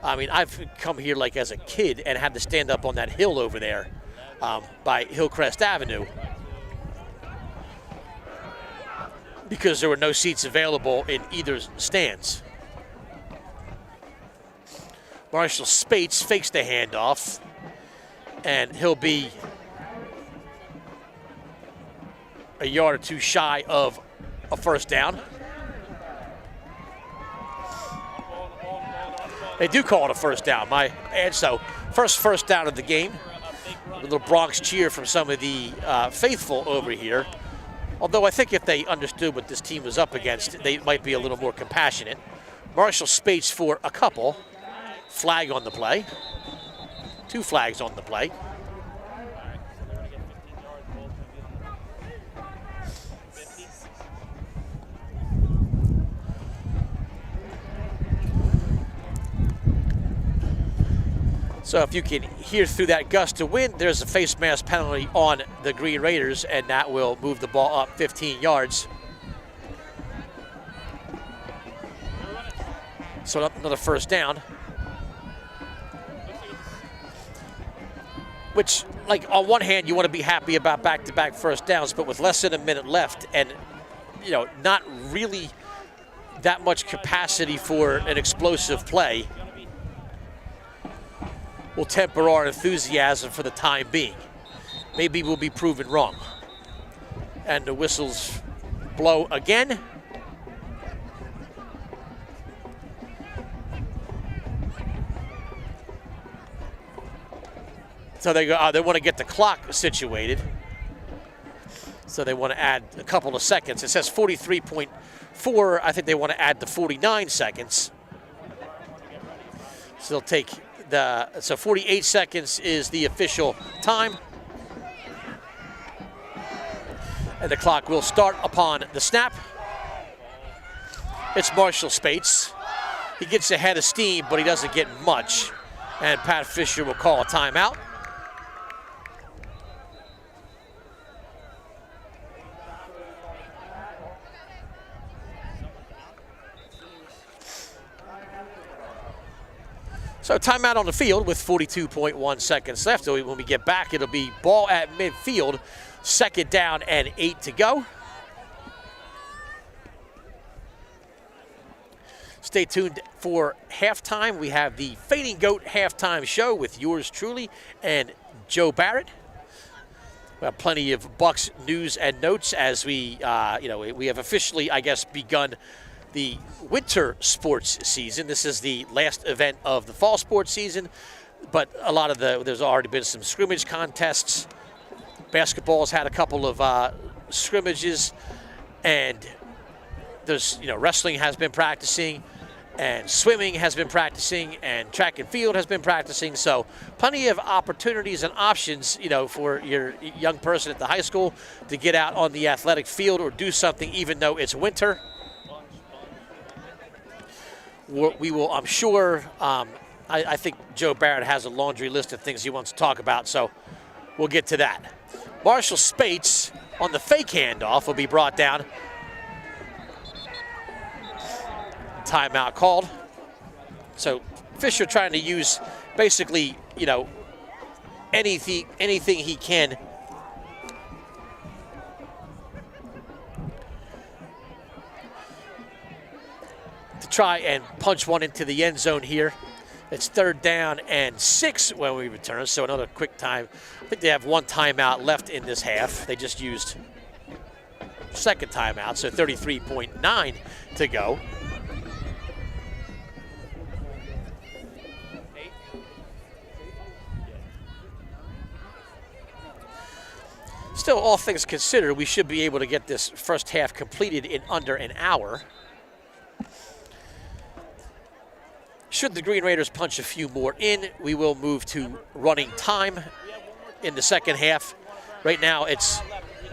I mean, I've come here like as a kid and had to stand up on that hill over there by Hillcrest Avenue because there were no seats available in either stands. Marshall Spates fakes the handoff, and he'll be a yard or two shy of a first down. They do call it a first down. So first down of the game. A little Bronx cheer from some of the faithful over here. Although I think if they understood what this team was up against, they might be a little more compassionate. Marshall Spates for a couple. Flag on the play. 2 flags on the play. So if you can hear through that gust of wind, there's a face mask penalty on the Green Raiders, and that will move the ball up 15 yards. So another first down. Which, like, on one hand, you want to be happy about back-to-back first downs, but with less than a minute left and, you know, not really that much capacity for an explosive play, will temper our enthusiasm for the time being. Maybe we'll be proven wrong. And the whistles blow again. So they go. They want to get the clock situated. So they want to add a couple of seconds. It says 43.4. I think they want to add the 49 seconds. So they'll take so 48 seconds is the official time. And the clock will start upon the snap. It's Marshall Spates. He gets ahead of steam, but he doesn't get much. And Pat Fisher will call a timeout. So timeout on the field with 42.1 seconds left. So when we get back, it'll be ball at midfield, 2nd down and 8 to go. Stay tuned for halftime. We have the Fading Goat halftime show with yours truly and Joe Barrett. We have plenty of Bucs news and notes as we have officially, I guess, begun the winter sports season. This is the last event of the fall sports season, but there's already been some scrimmage contests. Basketball's had a couple of scrimmages, and there's, wrestling has been practicing, and swimming has been practicing, and track and field has been practicing. So plenty of opportunities and options, for your young person at the high school to get out on the athletic field or do something even though it's winter. We will, I'm sure, I think Joe Barrett has a laundry list of things he wants to talk about, so we'll get to that. Marshall Spates on the fake handoff will be brought down. Timeout called. So Fisher trying to use basically, anything he can to try and punch one into the end zone here. It's 3rd down and 6 when we return, so another quick time. I think they have 1 timeout left in this half. They just used 2nd timeout, so 33.9 to go. Still, all things considered, we should be able to get this first half completed in under an hour. Should the Green Raiders punch a few more in, we will move to running time in the second half. Right now it's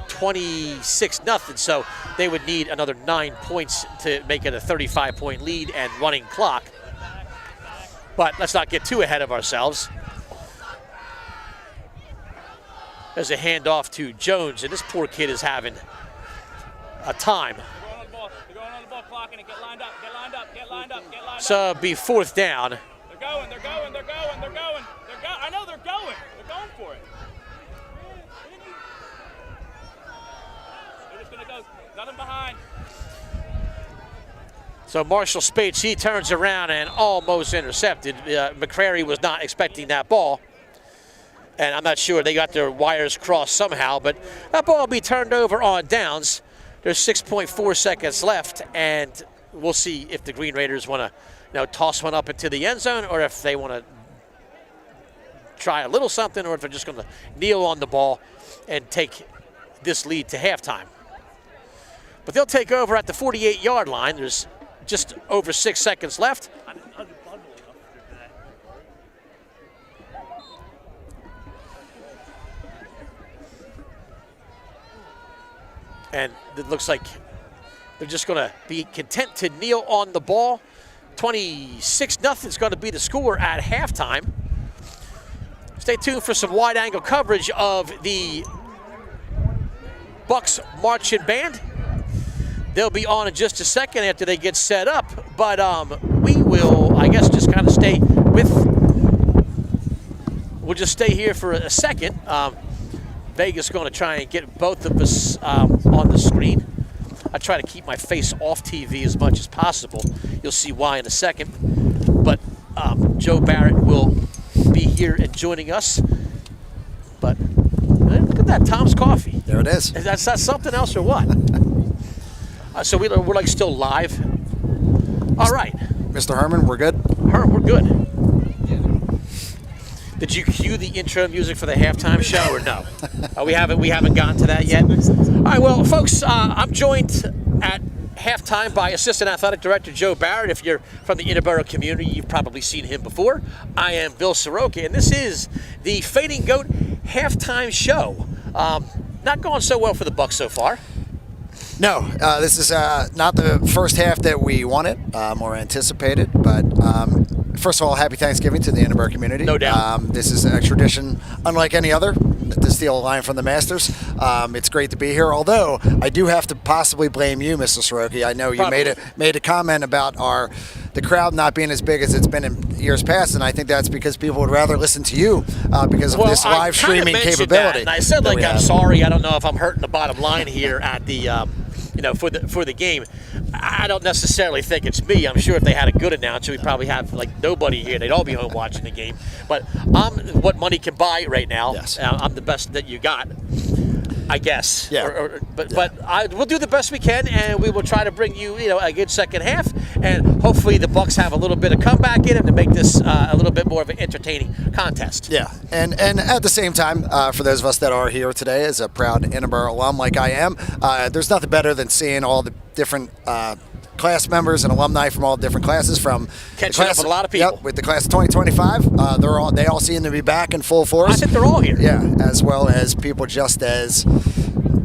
26-0, so they would need another 9 points to make it a 35-point lead and running clock. But let's not get too ahead of ourselves. There's a handoff to Jones, and this poor kid is having a time. They're going on the ball. They're going on the ball, clocking it. Get lined up. Get lined up. Get lined up. Get lined up. So it'll be 4th down. They're going. They're going. They're going. They're going. They're going. I know they're going. They're going for it. They're just gonna go. Nothing behind. So Marshall Spates, he turns around and almost intercepted. McCrary was not expecting that ball. And I'm not sure they got their wires crossed somehow, but that ball will be turned over on downs. There's 6.4 seconds left, and we'll see if the Green Raiders want to toss one up into the end zone, or if they want to try a little something, or if they're just going to kneel on the ball and take this lead to halftime. But they'll take over at the 48-yard line. There's just over 6 seconds left. And it looks like they're just going to be content to kneel on the ball. 26-0 is going to be the score at halftime. Stay tuned for some wide-angle coverage of the Bucs marching band. They'll be on in just a second after they get set up, but we will, I guess, just kind of stay with. We'll just stay here for a second. Vegas going to try and get both of us on the screen. I try to keep my face off TV as much as possible. You'll see why in a second. But Joe Barrett will be here and joining us. But look at that, Tom's Coffee. There it is. That's something else or what? So we're like still live. All right. Mr. Herman, we're good? Herm, we're good. Did you cue the intro music for the halftime show or no? We haven't gotten to that yet. All right, well, folks, I'm joined at halftime by Assistant Athletic Director Joe Barrett. If you're from the Interborough community, you've probably seen him before. I am Bill Soroka, and this is the Fading Goat halftime show. Not going so well for the Bucs so far. No, this is not the first half that we wanted or anticipated, but first of all, happy Thanksgiving to the Interborough community. No doubt. This is a tradition unlike any other, to steal a line from the Masters. It's great to be here, although I do have to possibly blame you, Mr. Soroki. I know you made a comment about the crowd not being as big as it's been in years past, and I think that's because people would rather listen to you because of this live streaming capability. And I said, like, I'm sorry. I don't know if I'm hurting the bottom line here at the for the game. I don't necessarily think it's me. I'm sure if they had a good announcer, we'd probably have like nobody here. They'd all be home watching the game. But I'm what money can buy right now. Yes. I'm the best that you got, I guess. Yeah. But we'll do the best we can, and we will try to bring you a good second half, and hopefully the Bucs have a little bit of comeback in them to make this a little bit more of an entertaining contest. Yeah, and at the same time, for those of us that are here today as a proud Interborough alum like I am, there's nothing better than seeing all the different class members and alumni from all different classes. From catching up with a lot of people. Yep, with the class of 2025, they all seem to be back in full force. I think they're all here. Yeah, as well as people just as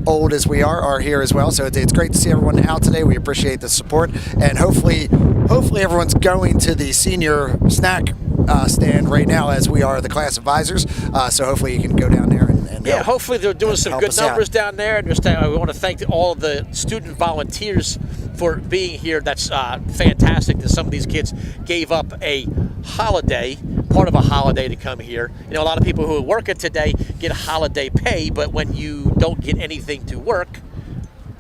old as we are here as well. So it's great to see everyone out today. We appreciate the support, and hopefully everyone's going to the senior snack stand right now as we are the class advisors. So hopefully you can go down there and yeah, hopefully they're doing some good numbers down there. And just we want to thank all of the student volunteers for being here. That's fantastic that some of these kids gave up a holiday, part of a holiday, to come here. A lot of people who are working today get holiday pay, but when you don't get anything to work,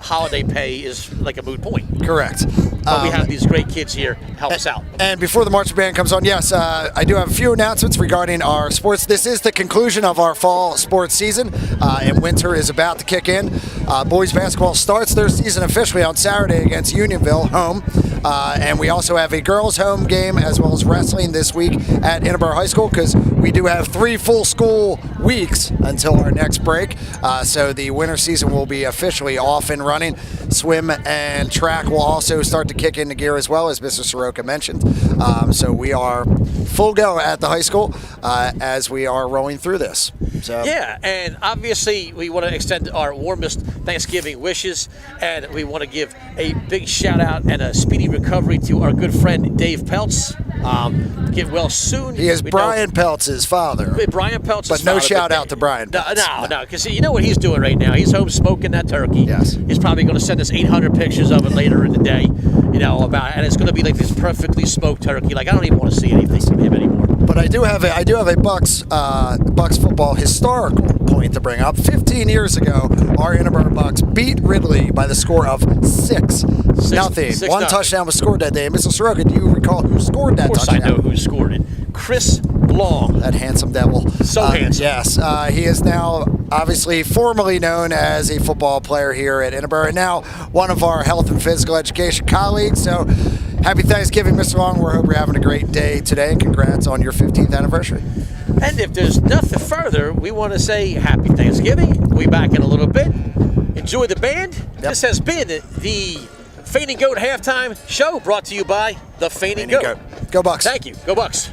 holiday pay is like a moot point. Correct. But we have these great kids here to help us out. And before the marching band comes on, yes, I do have a few announcements regarding our sports. This is the conclusion of our fall sports season, and winter is about to kick in. Boys basketball starts their season officially on Saturday against Unionville home. And we also have a girls' home game as well as wrestling this week at Interborough High School, because we do have 3 full school weeks until our next break. So the winter season will be officially off and running. Swim and track will also start to kick into gear as well, as Mr. Soroka mentioned. So we are full go at the high school as we are rolling through this. So. Yeah, and obviously we want to extend our warmest Thanksgiving wishes, and we want to give a big shout out and a speedy recovery to our good friend Dave Peltz. Get well soon. He is We Brian Peltz's father. Brian Peltz's But no father, shout out to Brian Peltz. No, because you know what he's doing right now? He's home smoking that turkey. Yes. He's probably going to send us 800 pictures of it later in the day, and it's going to be like this perfectly smoked turkey. Like, I don't even want to see anything from him anymore. But I do have a Bucs football historical point to bring up. 15 years ago, our Edinburgh Bucs beat Ridley by the score of 6-0. One touchdown was scored that day. Mr. Soroka, do you recall who scored that touchdown? Of course I know who scored it. Chris Long. That handsome devil. So handsome. Yes. He is now obviously formerly known as a football player here at Edinburgh, and now one of our health and physical education colleagues. So happy Thanksgiving, Mr. Long. We hope you're having a great day today, and congrats on your 15th anniversary. And if there's nothing further, we want to say happy Thanksgiving. We'll be back in a little bit. Enjoy the band. Yep. This has been the Fainting Goat halftime show, brought to you by the Fainting Goat. Go Bucs. Thank you. Go Bucs.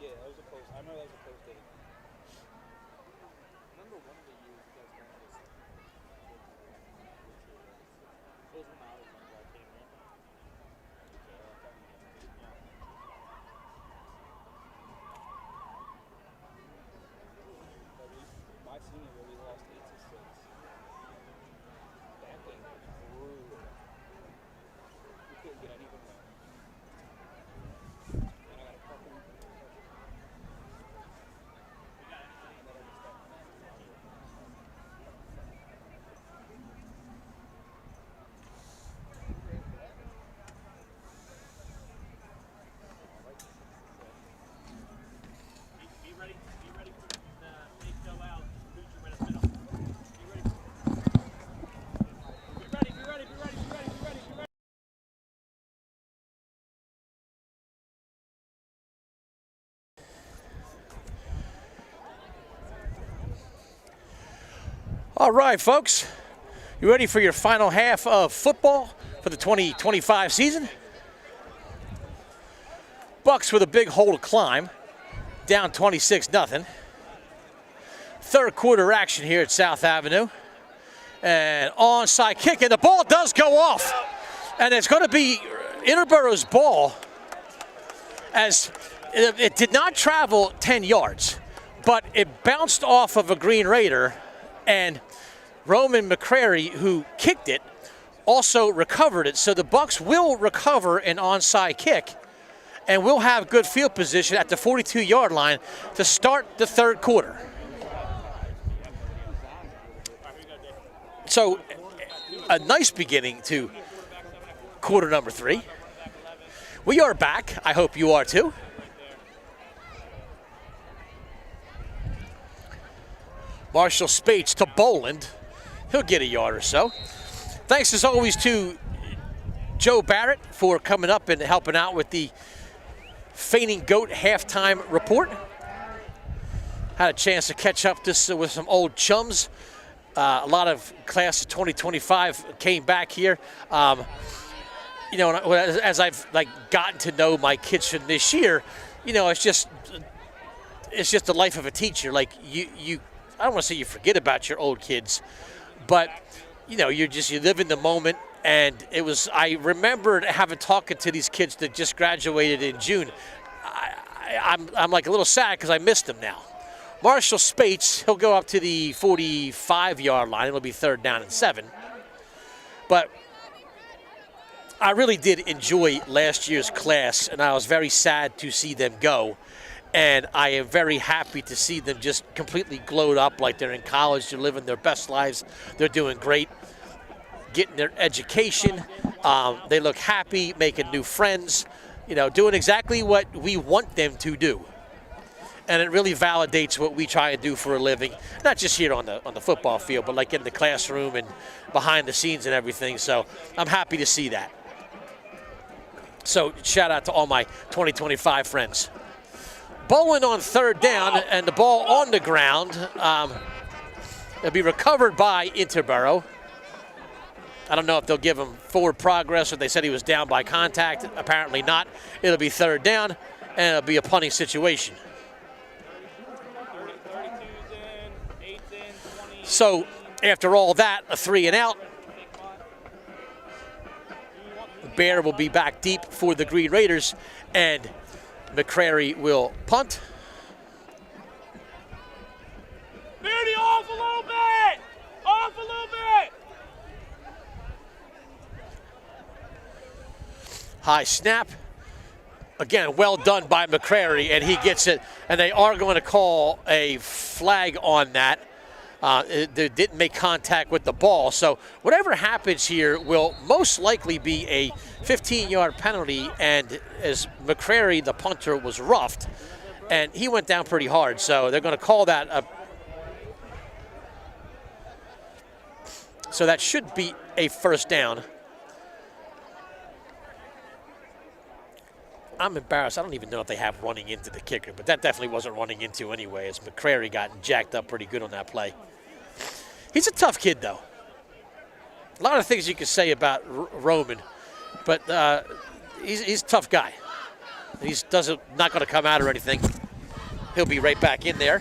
Yeah, that was a post. I remember that was a post day. I remember one of the years you guys went to this. It was when I was younger. I came in. My senior year, we lost 8-6. That game was brutal. We couldn't get anything done. And I got a fucking. Be ready for the big go out. Boot you right up middle. Be ready. All right, folks. You ready for your final half of football for the 2025 season? Bucs with a big hole to climb, down 26-0. Third quarter action here at South Avenue. And onside kick, and the ball does go off. And it's going to be Interboro's ball, as it did not travel 10 yards, but it bounced off of a Green Raider, and Roman McCrary, who kicked it, also recovered it. So the Bucs will recover an onside kick, and we'll have good field position at the 42-yard line to start the third quarter. So a nice beginning to quarter number 3. We are back. I hope you are too. Marshall Spates to Boland. He'll get a yard or so. Thanks as always to Joe Barrett for coming up and helping out with the Fainting Goat halftime report. Had a chance to catch up with some old chums. A lot of class of 2025 came back here. You know, as I've gotten to know my kids from this year, you know, it's just the life of a teacher. Like you I don't want to say you forget about your old kids, but you know, you live in the moment. And I remembered talking to these kids that just graduated in June. I'm like a little sad because I missed them now. Marshall Spates, he'll go up to the 45-yard line. It'll be 3rd down and 7. But I really did enjoy last year's class, and I was very sad to see them go. And I am very happy to see them just completely glowed up like they're in college. They're living their best lives. They're doing great, getting their education. They look happy, making new friends, you know, doing exactly what we want them to do. And it really validates what we try to do for a living, not just here on the football field, but like in the classroom and behind the scenes and everything. So I'm happy to see that. So shout out to all my 2025 friends. Bowen on 3rd down, and the ball on the ground. It'll be recovered by Interboro. I don't know if they'll give him forward progress or they said he was down by contact. Apparently not. It'll be 3rd down, and it'll be a punting situation. So after all that, a 3 and out. Bear will be back deep for the Green Raiders, and McCrary will punt. Beardy, off a little bit! Off a little bit! High snap. Again, well done by McCrary, and he gets it. And they are going to call a flag on that. They didn't make contact with the ball. So whatever happens here will most likely be a 15-yard penalty. And as McCrary, the punter, was roughed, and he went down pretty hard. So they're going to call that a. So that should be a 1st down. I'm embarrassed. I don't even know if they have running into the kicker, but that definitely wasn't running into anyway, as McCrary got jacked up pretty good on that play. He's a tough kid, though. A lot of things you can say about Roman, but he's a tough guy. He's not going to come out or anything. He'll be right back in there.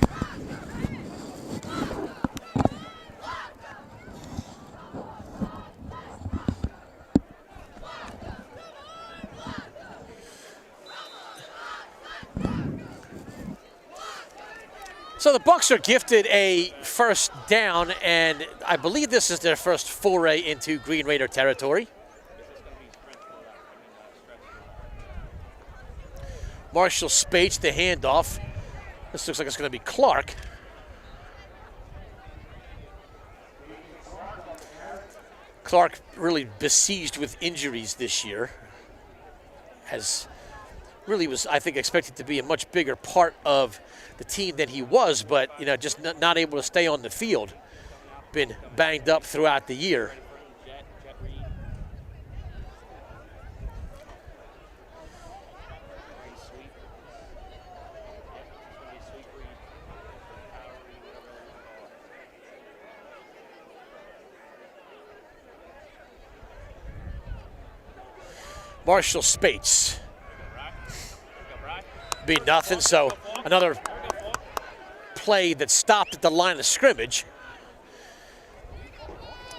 So the Bucs are gifted a first down, and I believe this is their first foray into Green Raider territory. Marshall Spates, the handoff. This looks like it's going to be Clark. Clark really besieged with injuries this year. Really was, I think, expected to be a much bigger part of the team than he was, but, you know, just not able to stay on the field. Been banged up throughout the year. Marshall Spates. Be nothing, so another play that stopped at the line of scrimmage.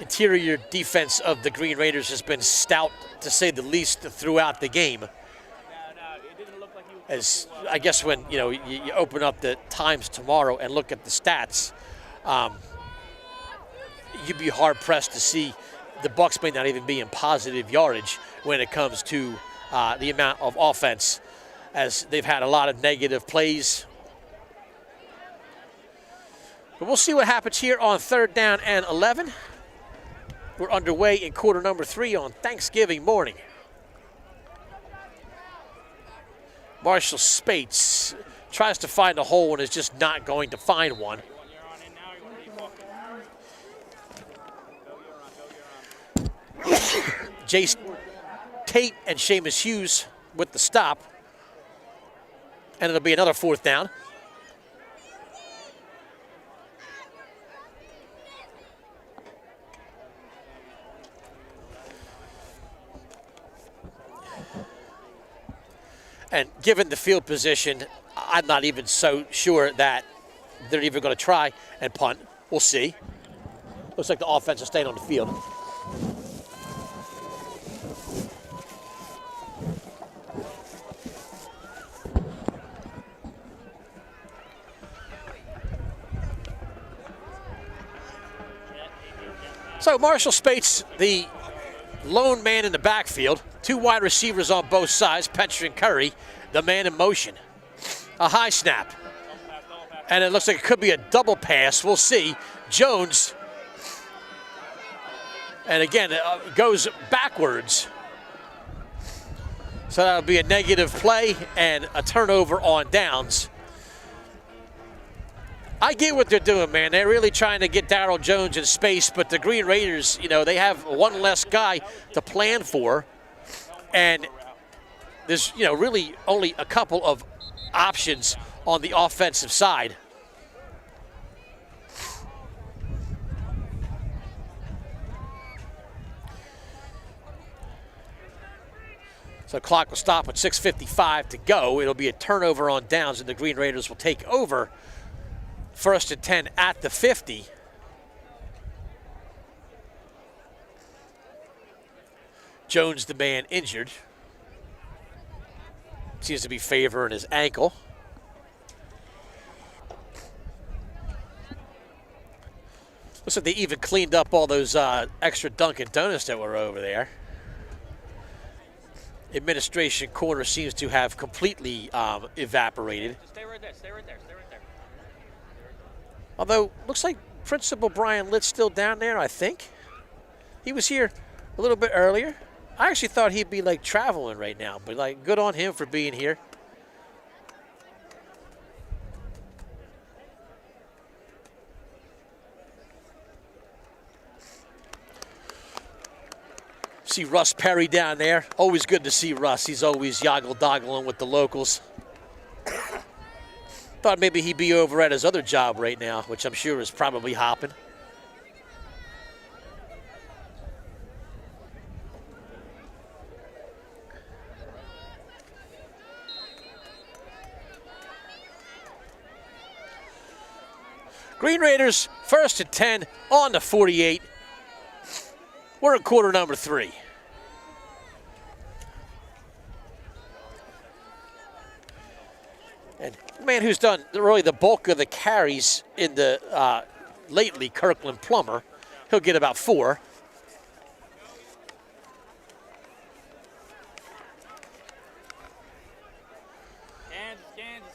Interior defense of the Green Raiders has been stout, to say the least, throughout the game. As I guess when you open up the Times tomorrow and look at the stats, you'd be hard pressed to see the Bucs may not even be in positive yardage when it comes to the amount of offense, as they've had a lot of negative plays. But we'll see what happens here on 3rd down and 11. We're underway in quarter number 3 on Thanksgiving morning. Marshall Spates tries to find a hole and is just not going to find one. Jace Tate and Seamus Hughes with the stop. And it'll be another 4th down. And given the field position, I'm not even so sure that they're even going to try and punt. We'll see. Looks like the offense is staying on the field. So Marshall Spates, the lone man in the backfield, 2 wide receivers on both sides, Petcher and Curry, the man in motion. A high snap. And it looks like it could be a double pass. We'll see. Jones, and again, goes backwards. So that'll be a negative play and a turnover on downs. I get what they're doing, man. They're really trying to get Darryl Jones in space, but the Green Raiders, they have one less guy to plan for. And there's, really only a couple of options on the offensive side. So clock will stop with 6:55 to go. It'll be a turnover on downs, and the Green Raiders will take over 1st and 10 at the 50. Jones, the man injured. Seems to be favoring his ankle. Looks like they even cleaned up all those extra Dunkin' Donuts that were over there. Administration corner seems to have completely evaporated. Stay right there, stay right there, stay right there. Although, looks like Principal Brian Litt's still down there, I think. He was here a little bit earlier. I actually thought he'd be, traveling right now, but, good on him for being here. See Russ Perry down there. Always good to see Russ. He's always yoggle-doggling with the locals. Thought maybe he'd be over at his other job right now, which I'm sure is probably hopping. Green Raiders, 1st and 10 on the 48. We're in quarter number 3. And the man who's done really the bulk of the carries in the lately, Kirkland Plummer, he'll get about 4.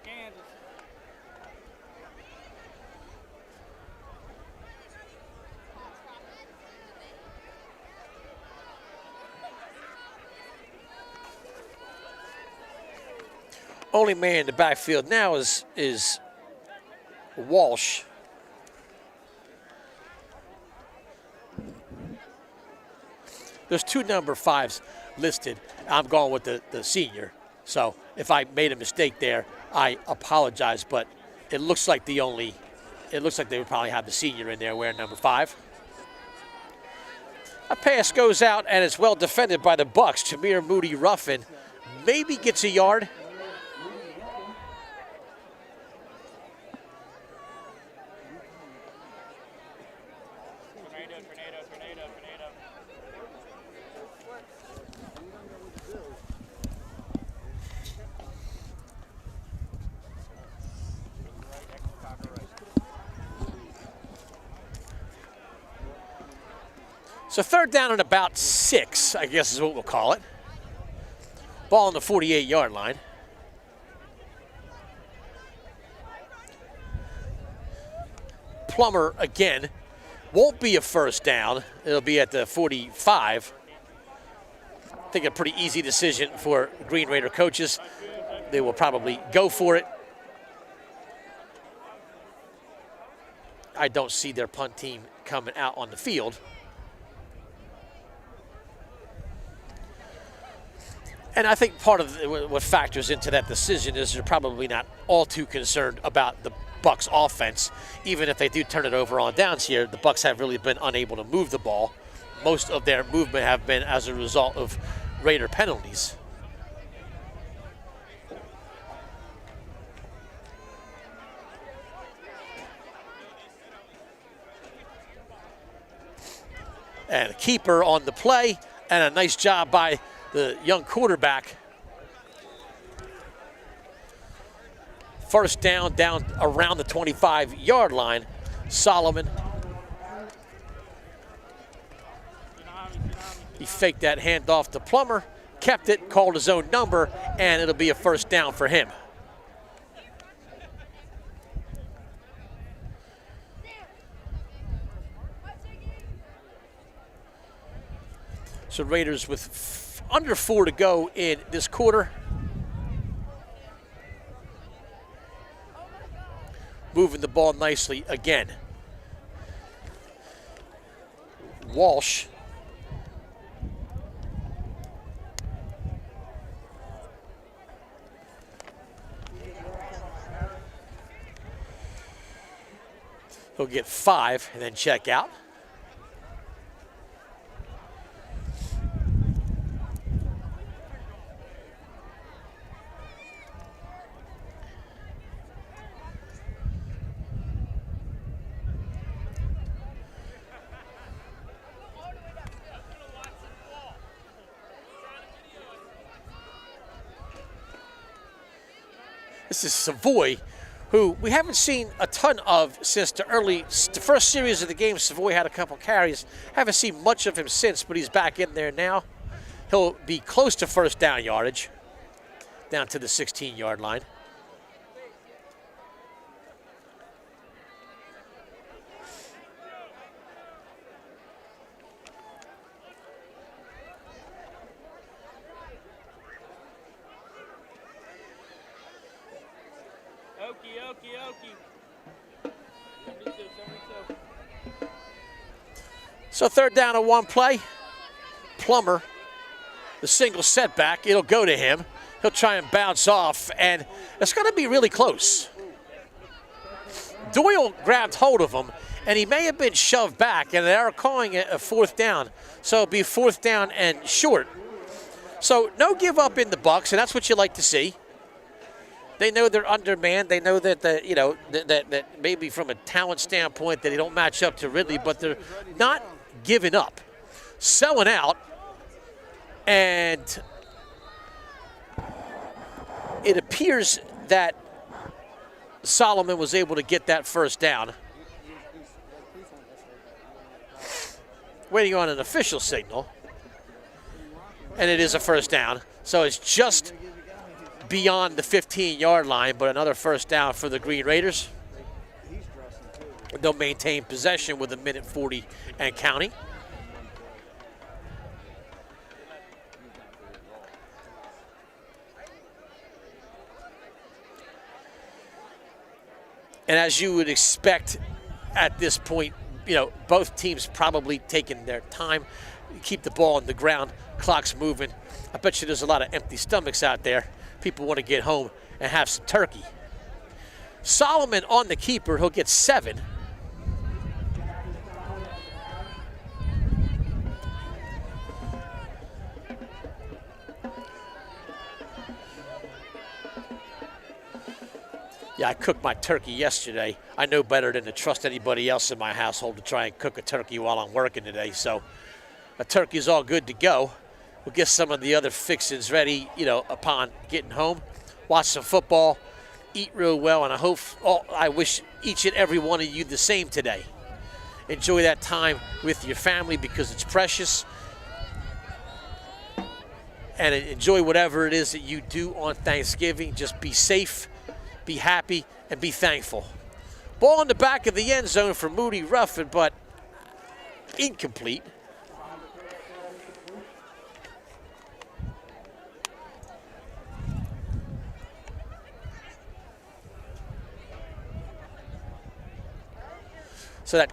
Kansas. Only man in the backfield now is Walsh. There's 2 number 5s listed. I'm going with the senior. So if I made a mistake there, I apologize. But it looks like they would probably have the senior in there wearing number 5. A pass goes out and it's well defended by the Bucs. Jameer Moody Ruffin maybe gets a yard. Tornado. So 3rd down and about 6, I guess is what we'll call it. Ball on the 48-yard line. Plummer again. Won't be a 1st down. It'll be at the 45. I think a pretty easy decision for Green Raider coaches. They will probably go for it. I don't see their punt team coming out on the field. And I think part of what factors into that decision is they're probably not all too concerned about the Bucs offense. Even if they do turn it over on downs here, the Bucs have really been unable to move the ball. Most of their movement have been as a result of Raider penalties. And a keeper on the play, and a nice job by the young quarterback. 1st down around the 25-yard line. Solomon. He faked that handoff to Plummer, kept it, called his own number, and it'll be a 1st down for him. So Raiders with under 4 to go in this quarter. Moving the ball nicely again. Walsh. He'll get 5 and then check out. This is Savoy, who we haven't seen a ton of since the first series of the game. Savoy had a couple carries. Haven't seen much of him since, but he's back in there now. He'll be close to 1st down yardage, down to the 16-yard line. So 3rd down and 1 play. Plummer, the single setback, it'll go to him. He'll try and bounce off, and it's going to be really close. Doyle grabbed hold of him, and he may have been shoved back, and they're calling it a 4th down. So it'll be 4th down and short. So no give up in the Bucs, and that's what you like to see. They know they're undermanned. They know that that maybe from a talent standpoint that they don't match up to Ridley, but they're not giving up, selling out, and it appears that Solomon was able to get that first down. Waiting on an official signal, and it is a first down. So it's just beyond the 15-yard line, but another first down for the Green Raiders. They'll maintain possession with 1:40 and counting. And as you would expect at this point, both teams probably taking their time, keep the ball on the ground, clock's moving. I bet you there's a lot of empty stomachs out there. People want to get home and have some turkey. Solomon on the keeper, he'll get 7. Yeah, I cooked my turkey yesterday. I know better than to trust anybody else in my household to try and cook a turkey while I'm working today. So a turkey's all good to go. We'll get some of the other fixings ready, upon getting home. Watch some football, eat real well, and I wish each and every one of you the same today. Enjoy that time with your family because it's precious. And enjoy whatever it is that you do on Thanksgiving. Just be safe, be happy, and be thankful. Ball in the back of the end zone for Moody Ruffin, but incomplete. So that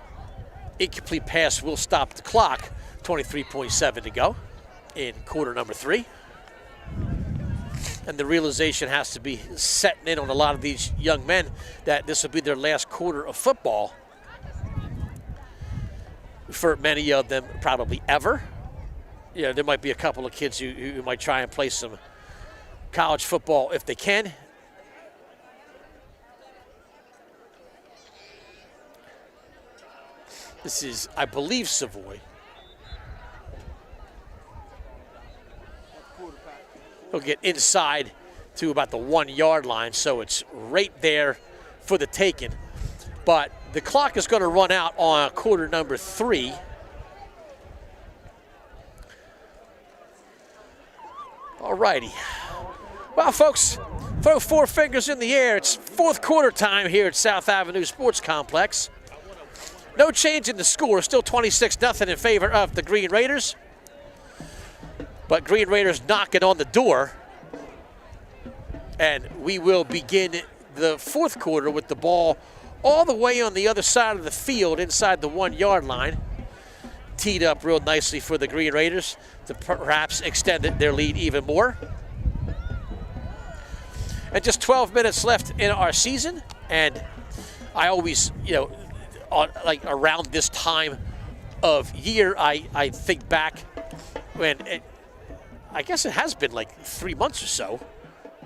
incomplete pass will stop the clock. 23.7 to go in quarter number 3. And the realization has to be setting in on a lot of these young men that this will be their last quarter of football. For many of them, probably ever. There might be a couple of kids who might try and play some college football if they can. This is, I believe, Savoy. He'll get inside to about the 1-yard line, so it's right there for the taking. But the clock is going to run out on quarter number 3. All righty. Well, folks, throw 4 fingers in the air. It's fourth quarter time here at South Avenue Sports Complex. No change in the score, still 26-0 in favor of the Green Raiders. But Green Raiders knocking on the door. And we will begin the fourth quarter with the ball all the way on the other side of the field inside the 1-yard line. Teed up real nicely for the Green Raiders to perhaps extend their lead even more. And just 12 minutes left in our season. And I always, like around this time of year, I think back when I guess it has been like 3 months or so,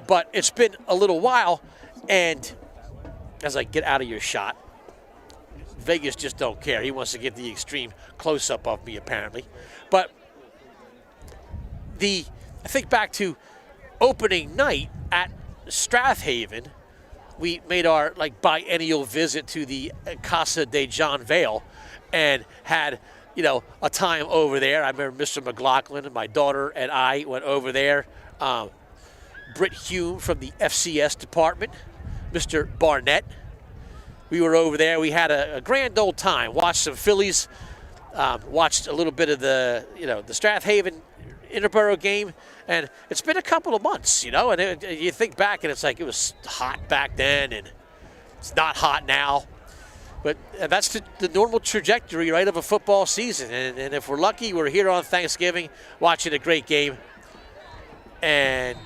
but it's been a little while. And as I get out of your shot, Vegas just don't care. He wants to get the extreme close-up of me, apparently. But I think back to opening night at Strathaven. We made our biennial visit to the Casa de John Vale and had, a time over there. I remember Mr. McLaughlin and my daughter and I went over there. Britt Hume from the FCS department, Mr. Barnett. We were over there. We had a grand old time. Watched some Phillies. Watched a little bit of the Strathaven Interborough game. And it's been a couple of months, and you think back and it's like it was hot back then and it's not hot now. But that's the normal trajectory, right, of a football season. And if we're lucky, we're here on Thanksgiving watching a great game. And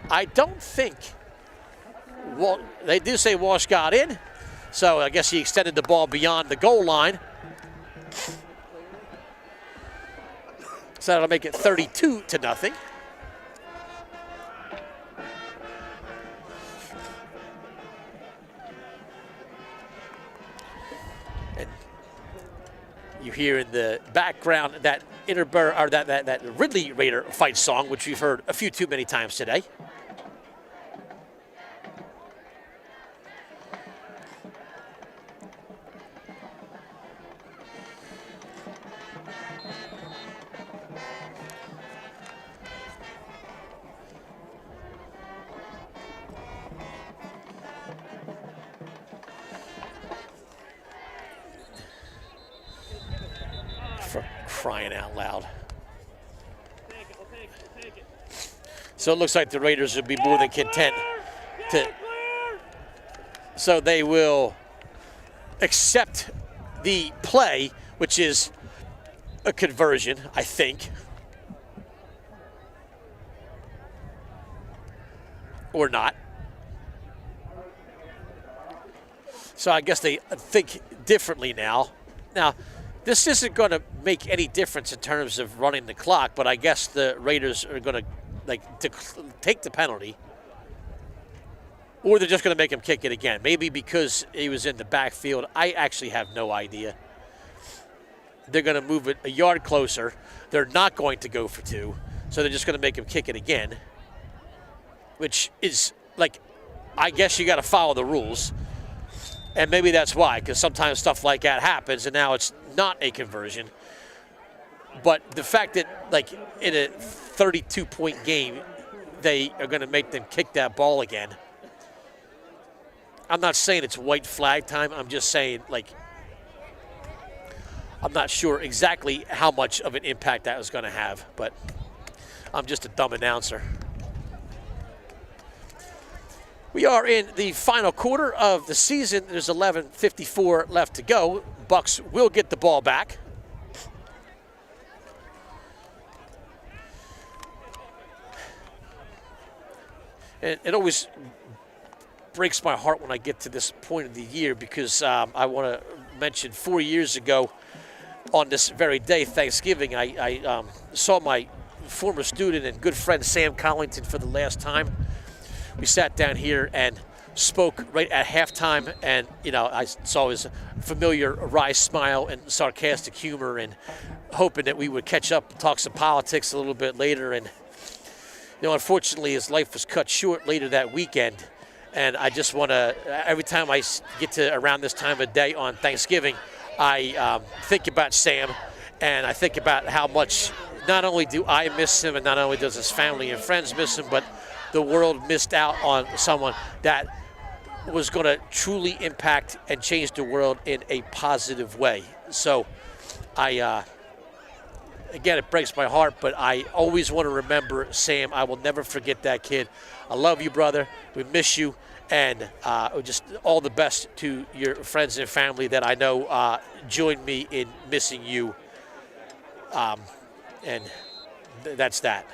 I don't think, they do say Walsh got in. So I guess he extended the ball beyond the goal line. So that'll make it 32-0. And you hear in the background that that Ridley Raider fight song, which we've heard a few too many times today. For crying out loud. So it looks like the Raiders will be more than content to. So they will accept the play, which is a conversion, I think. Or not. So I guess they think differently now. Now, this isn't going to make any difference in terms of running the clock, but I guess the Raiders are going to take the penalty, or they're just going to make him kick it again. Maybe because he was in the backfield. I actually have no idea. They're going to move it a yard closer. They're not going to go for 2, so they're just going to make him kick it again, which is like, I guess you got to follow the rules. And maybe that's why, because sometimes stuff like that happens, and now it's not a conversion. But the fact that, like, in a 32-point game, they are going to make them kick that ball again. I'm not saying it's white flag time. I'm just saying, like, I'm not sure exactly how much of an impact that was going to have, but I'm just a dumb announcer. We are in the final quarter of the season. There's 11:54 left to go. Bucs will get the ball back. And it always breaks my heart when I get to this point of the year, because I want to mention 4 years ago on this very day, Thanksgiving, I saw my former student and good friend Sam Collington for the last time. We sat down here and spoke right at halftime, and, you know, I saw his familiar wry smile and sarcastic humor, and hoping that we would catch up and talk some politics a little bit later. And, you know, unfortunately, his life was cut short later that weekend. And I just want to, every time I get to around this time of day on Thanksgiving, I think about Sam, and I think about how much not only do I miss him, and not only does his family and friends miss him, but the world missed out on someone that was going to truly impact and change the world in a positive way. So again, it breaks my heart, but I always want to remember Sam. I will never forget that kid. I love you, brother. We miss you. And just all the best to your friends and family that I know joined me in missing you. And that's that.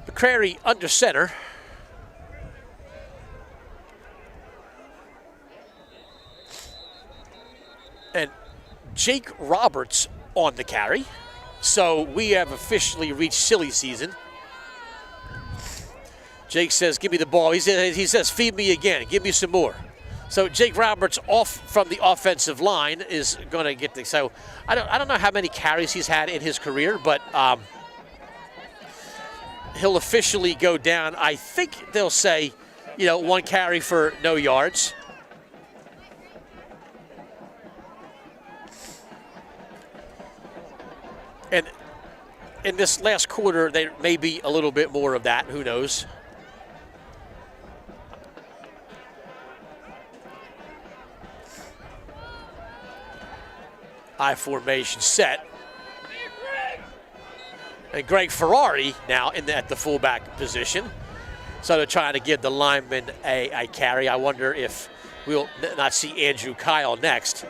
McCrary under center. And Jake Roberts on the carry. So we have officially reached silly season. Jake says, give me the ball. He says, feed me again. Give me some more. So Jake Roberts off from the offensive line is going to get the. So I don't know how many carries he's had in his career, but he'll officially go down. I think they'll say, you know, 1 carry for no yards. And in this last quarter, there may be a little bit more of that. Who knows? I formation set. And Greg Ferrari now at the fullback position. So they're trying to give the lineman a carry. I wonder if we'll not see Andrew Kyle next.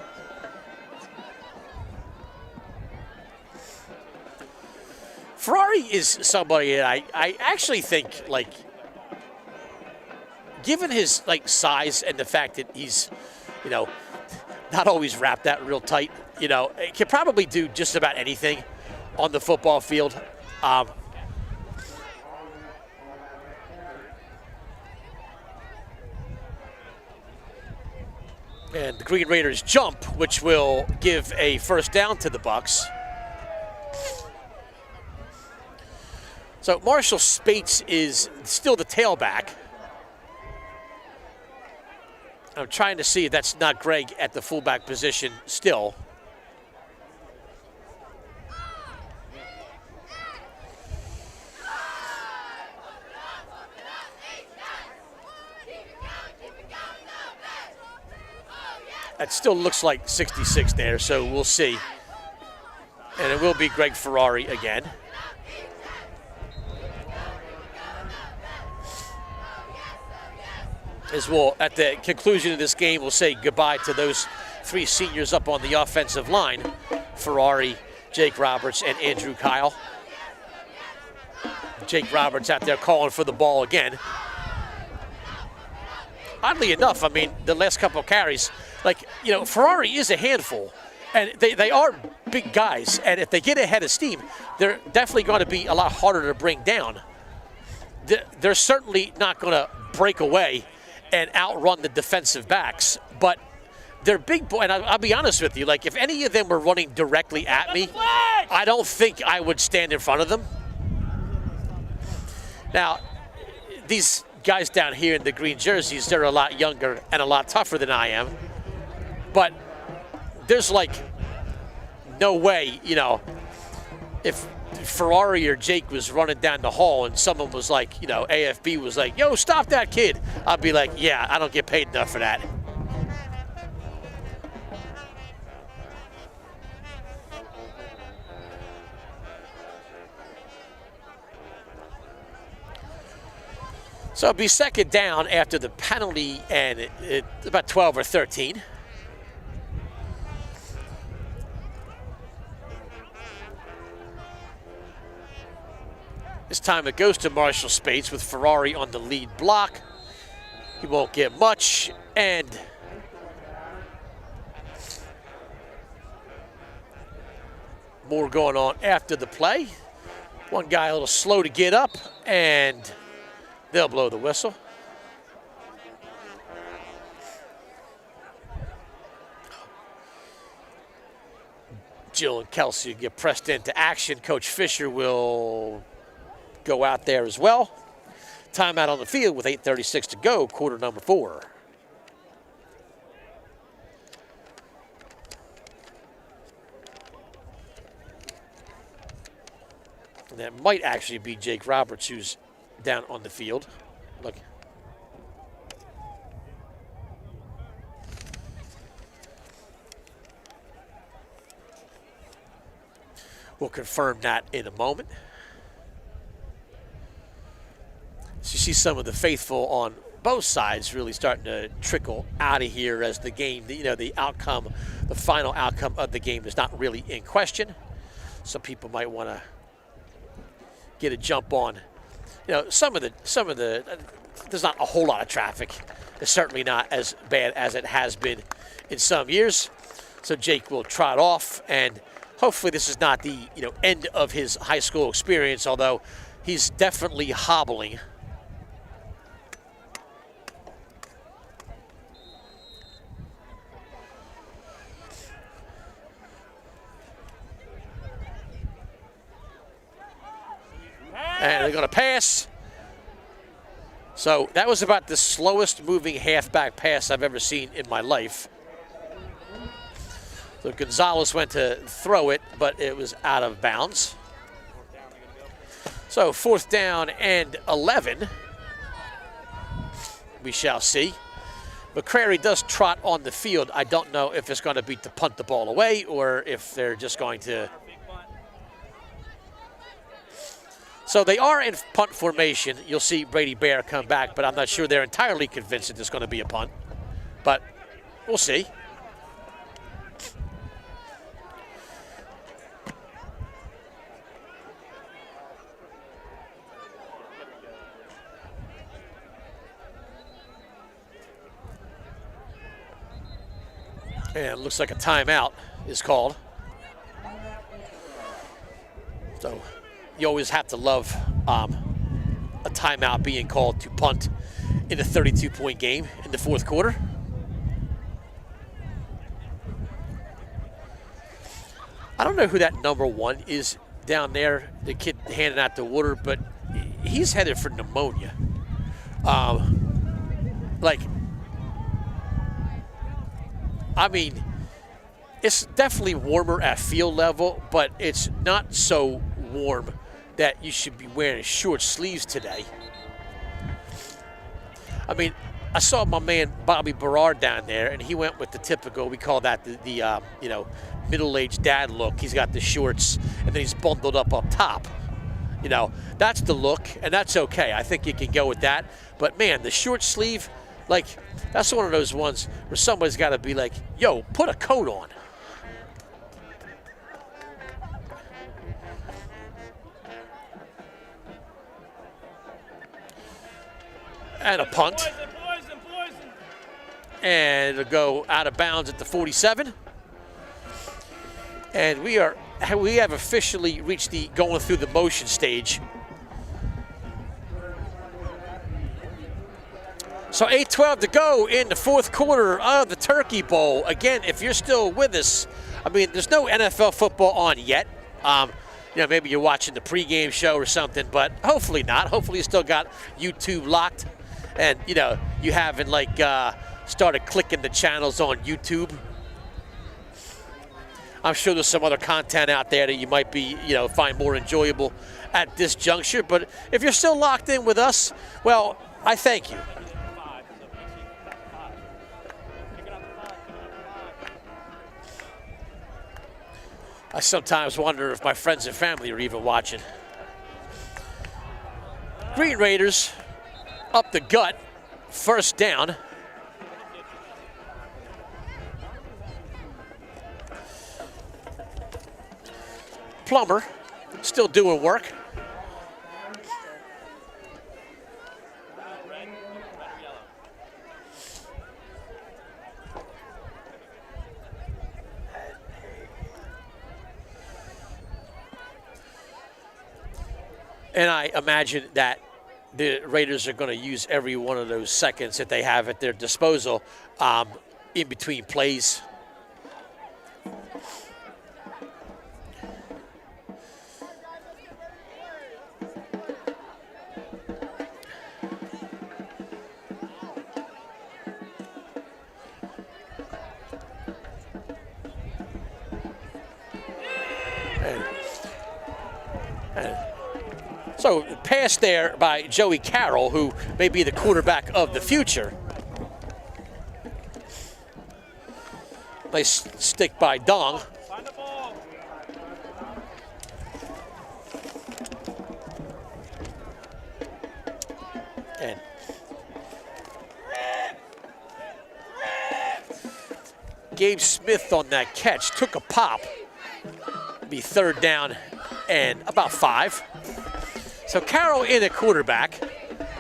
Ferrari is somebody that I actually think, like, given his, like, size and the fact that he's, you know, not always wrapped that real tight, you know, can probably do just about anything on the football field. And the Green Raiders jump, which will give a first down to the Bucs. So Marshall Spates is still the tailback. I'm trying to see if that's not Greg at the fullback position still. That still looks like 66 there, so we'll see. And it will be Greg Ferrari again. As well, at the conclusion of this game, we'll say goodbye to those three seniors up on the offensive line. Ferrari, Jake Roberts, and Andrew Kyle. Jake Roberts out there calling for the ball again. Oddly enough, I mean, the last couple of carries, Ferrari is a handful, and they are big guys, and if they get ahead of steam, they're definitely going to be a lot harder to bring down. They're certainly not going to break away and outrun the defensive backs, but they're big boys, and I'll be honest with you, like if any of them were running directly at me, I don't think I would stand in front of them. Now, these guys down here in the green jerseys, they're a lot younger and a lot tougher than I am. But there's like no way, if Ferrari or Jake was running down the hall and someone was like, AFB was like, yo, stop that kid, I'd be like, yeah, I don't get paid enough for that. So it'll be second down after the penalty, and it's about 12 or 13. This time it goes to Marshall Spates with Ferrari on the lead block. He won't get much, and more going on after the play. One guy a little slow to get up, and they'll blow the whistle. Jill and Kelsey get pressed into action. Coach Fisher will go out there as well. Timeout on the field with 8:36 to go, quarter number 4. And that might actually be Jake Roberts who's down on the field. Look. We'll confirm that in a moment. So you see some of the faithful on both sides really starting to trickle out of here as the game, the outcome, the final outcome of the game is not really in question. Some people might want to get a jump on. Some of the, there's not a whole lot of traffic. It's certainly not as bad as it has been in some years. So Jake will trot off, and hopefully this is not the, end of his high school experience, although he's definitely hobbling. And they're going to pass. So that was about the slowest moving halfback pass I've ever seen in my life. So Gonzalez went to throw it, but it was out of bounds. So 4th down and 11. We shall see. McCrary does trot on the field. I don't know if it's going to be to punt the ball away or if they're just going to. So they are in punt formation. You'll see Brady Bear come back, but I'm not sure they're entirely convinced that there's going to be a punt. But we'll see. And it looks like a timeout is called. So you always have to love a timeout being called to punt in a 32-point game in the 4th quarter. I don't know who that number 1 is down there, the kid handing out the water, but he's headed for pneumonia. I mean, it's definitely warmer at field level, but it's not so warm that you should be wearing short sleeves today. I mean, I saw my man Bobby Berard down there, and he went with the typical, we call that the middle-aged dad look. He's got the shorts, and then he's bundled up top. That's the look, and that's okay. I think you can go with that. But, man, the short sleeve, that's one of those ones where somebody's got to be like, yo, put a coat on. And a punt. And it'll go out of bounds at the 47. And we have officially reached the going through the motion stage. So 8:12 to go in the fourth quarter of the Turkey Bowl. Again, if you're still with us, I mean, there's no NFL football on yet. Maybe you're watching the pregame show or something, but hopefully not. Hopefully you still got YouTube locked, and you haven't started clicking the channels on YouTube. I'm sure there's some other content out there that you might be, find more enjoyable at this juncture. But if you're still locked in with us, well, I thank you. I sometimes wonder if my friends and family are even watching. Green Raiders up the gut, first down. Plummer still doing work. And I imagine that the Raiders are going to use every one of those seconds that they have at their disposal in between plays. So pass there by Joey Carroll, who may be the quarterback of the future. Nice stick by Dong. Find the ball. And Gabe Smith on that catch took a pop. Be third down and about 5. So Carroll in at quarterback.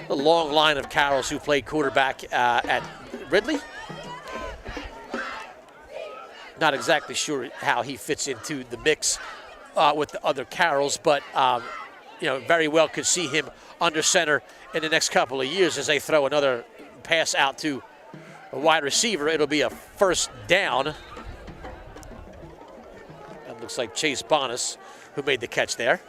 The long line of Carrolls who played quarterback at Ridley. Not exactly sure how he fits into the mix with the other Carrolls, but very well could see him under center in the next couple of years as they throw another pass out to a wide receiver. It'll be a first down. That looks like Chase Bonas who made the catch there.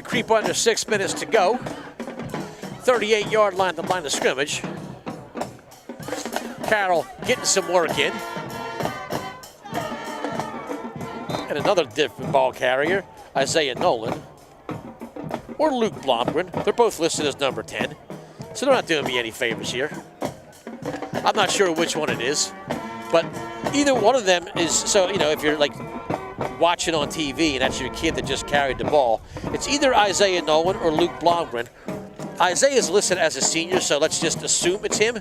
Creep under 6 minutes to go. 38-yard line, the line of scrimmage. Carroll getting some work in. And another different ball carrier, Isaiah Nolan. Or Luke Blomgren. They're both listed as number 10. So they're not doing me any favors here. I'm not sure which one it is. But either one of them is, so, if you're watching on TV and that's your kid that just carried the ball, it's either Isaiah Nolan or Luke Blomgren. Isaiah is listed as a senior, so let's just assume it's him.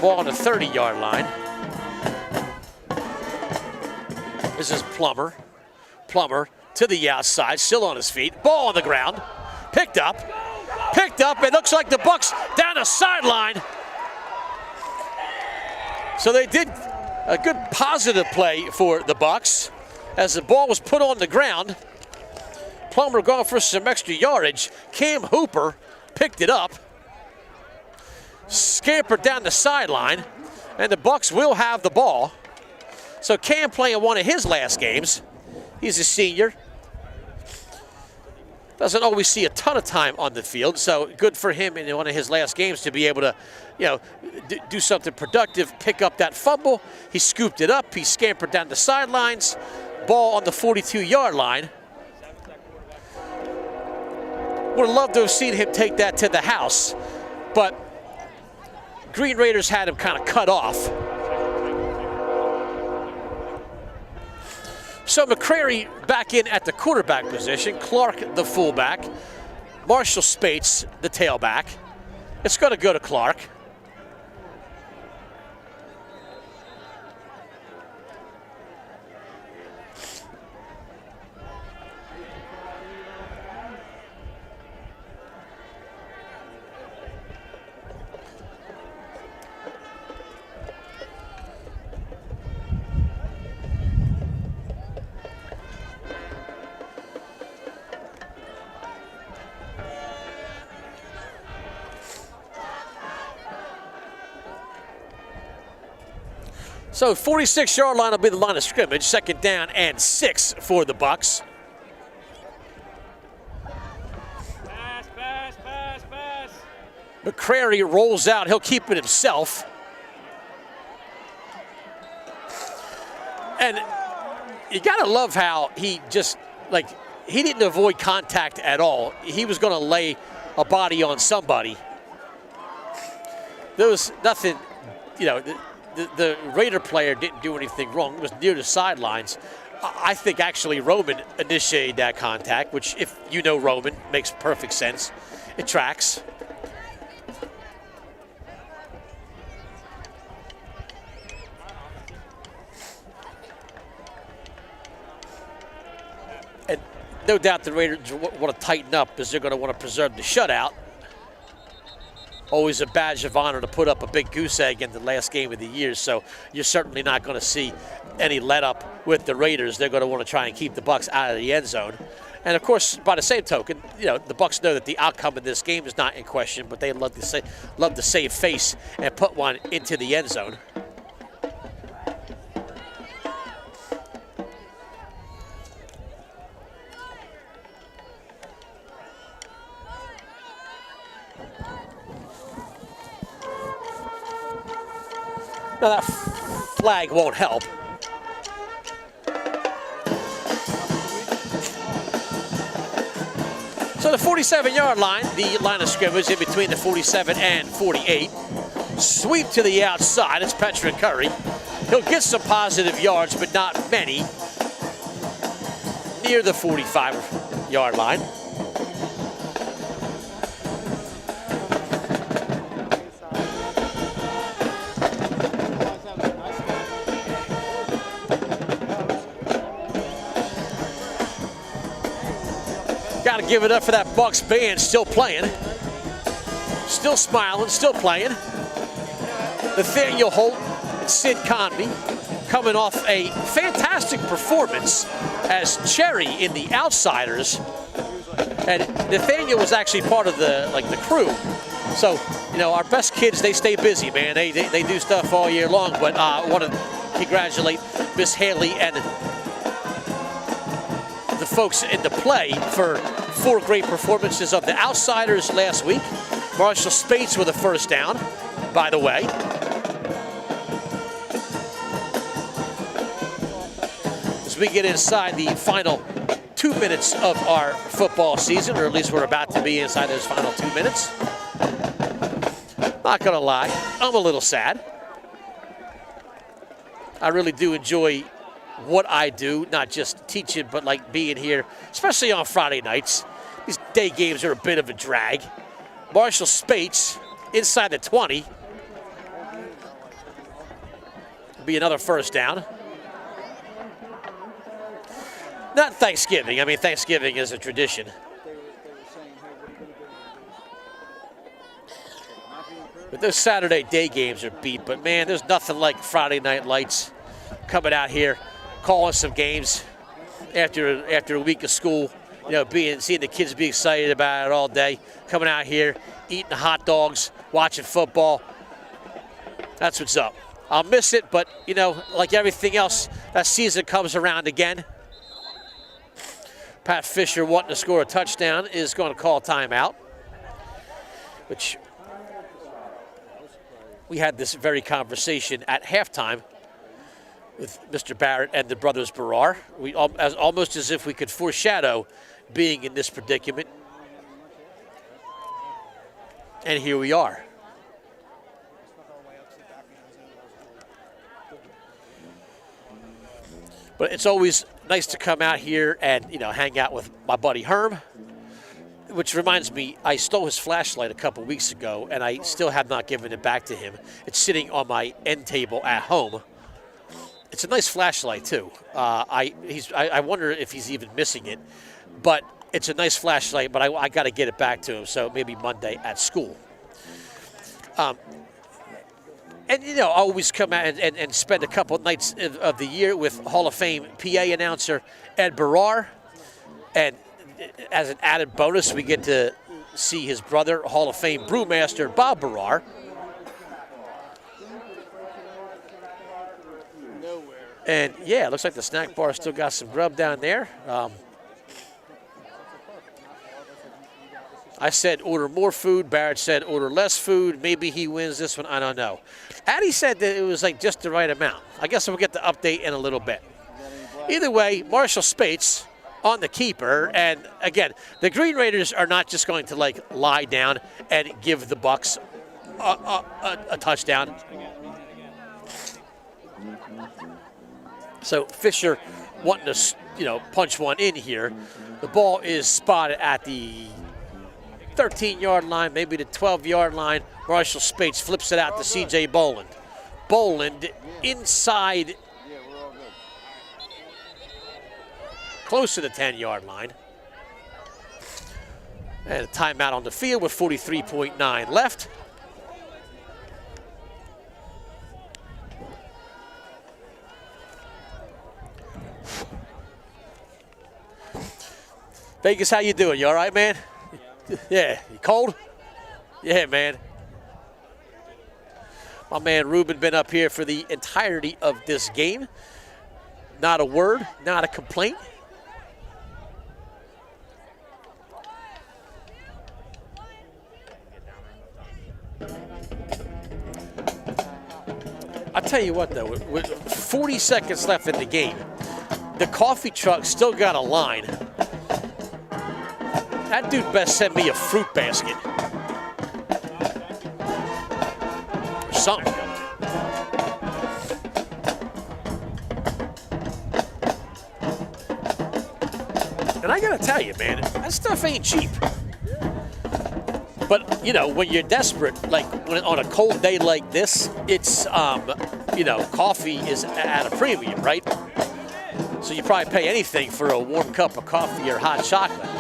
Ball on the 30-yard line. This is Plummer. Plummer to the outside, still on his feet. Ball on the ground. Picked up picked up. It looks like the Bucs down the sideline. So they did a good positive play for the Bucs as the ball was put on the ground. Plummer going for some extra yardage. Cam Hooper picked it up, scampered down the sideline, and the Bucs will have the ball. So Cam playing one of his last games. He's a senior. Doesn't always see a ton of time on the field, so good for him in one of his last games to be able to, do something productive, pick up that fumble. He scooped it up. He scampered down the sidelines. Ball on the 42-yard line. Would have loved to have seen him take that to the house, but Green Raiders had him kind of cut off. So McCrary back in at the quarterback position, Clark the fullback, Marshall Spates the tailback. It's going to go to Clark. So 46-yard line will be the line of scrimmage. 2nd down and 6 for the Bucs. Pass. McCrary rolls out. He'll keep it himself. And you got to love how he just, he didn't avoid contact at all. He was going to lay a body on somebody. There was nothing, the Raider player didn't do anything wrong. It was near the sidelines. I think actually Roman initiated that contact, which if you know Roman, makes perfect sense. It tracks. And no doubt the Raiders want to tighten up because they're going to want to preserve the shutout. Always a badge of honor to put up a big goose egg in the last game of the year, so you're certainly not going to see any let up with the Raiders. They're going to want to try and keep the Bucs out of the end zone. And of course, by the same token, the Bucs know that the outcome of this game is not in question, but they love to save face and put one into the end zone. Now that flag won't help. So the 47-yard line, the line of scrimmage in between the 47 and 48. Sweep to the outside, it's Petra Curry. He'll get some positive yards, but not many. Near the 45-yard line. Got to give it up for that Bucs band, still playing, still smiling, still playing. Nathaniel Holt and Sid Convey coming off a fantastic performance as Cherry in the Outsiders, and Nathaniel was actually part of the crew. So our best kids, they stay busy, man. They do stuff all year long. But I want to congratulate Miss Haley and the folks in the play for 4 great performances of the Outsiders last week. Marshall Spates with a first down, by the way. As we get inside the final 2 minutes of our football season, or at least we're about to be inside those final 2 minutes. Not gonna lie, I'm a little sad. I really do enjoy what I do, not just teaching, but being here, especially on Friday nights. These day games are a bit of a drag. Marshall Spates inside the 20. Be another first down. Not Thanksgiving. I mean, Thanksgiving is a tradition. But those Saturday day games are beat. But, man, there's nothing like Friday Night Lights coming out here, calling some games after a week of school. You know, seeing the kids be excited about it all day, coming out here, eating hot dogs, watching football. That's what's up. I'll miss it, but, you know, like everything else, that season comes around again. Pat Fisher, wanting to score a touchdown, is going to call timeout, which we had this very conversation at halftime with Mr. Barrett and the brothers Barrar. Almost as if we could foreshadow being in this predicament. And here we are. But it's always nice to come out here and, you know, hang out with my buddy Herm, which reminds me, I stole his flashlight a couple weeks ago, and I still have not given it back to him. It's sitting on my end table at home. It's a nice flashlight, too. I wonder if he's even missing it. But it's a nice flashlight, but I got to get it back to him, so maybe Monday at school. And, you know, I always come out and spend a couple nights of the year with Hall of Fame PA announcer Ed Barrar. And as an added bonus, we get to see his brother, Hall of Fame brewmaster Bob Barrar. And, yeah, it looks like the snack bar still got some grub down there. I said order more food. Barrett said order less food. Maybe he wins this one. I don't know. Addie said that it was like just the right amount. I guess we'll get the update in a little bit. Either way, Marshall Spates on the keeper. And, again, the Green Raiders are not just going to, like, lie down and give the Bucs a touchdown. So Fisher wanting to, you know, punch one in here. The ball is spotted at the 13-yard line, maybe the 12-yard line. Marshall Spates flips it out to C.J. Boland. Boland inside, close to the 10-yard line. And a timeout on the field with 43.9 left. Vegas, how you doing? You all right, man? Yeah. You cold? Yeah, man. My man Ruben been up here for the entirety of this game. Not a word, not a complaint. I'll tell you what, though, with 40 seconds left in the game, the coffee truck still got a line. That dude best send me a fruit basket. Or something. And I gotta tell you, man, that stuff ain't cheap. But, you know, when you're desperate, like when on a cold day like this, it's, you know, coffee is at a premium, right? So you probably pay anything for a warm cup of coffee or hot chocolate.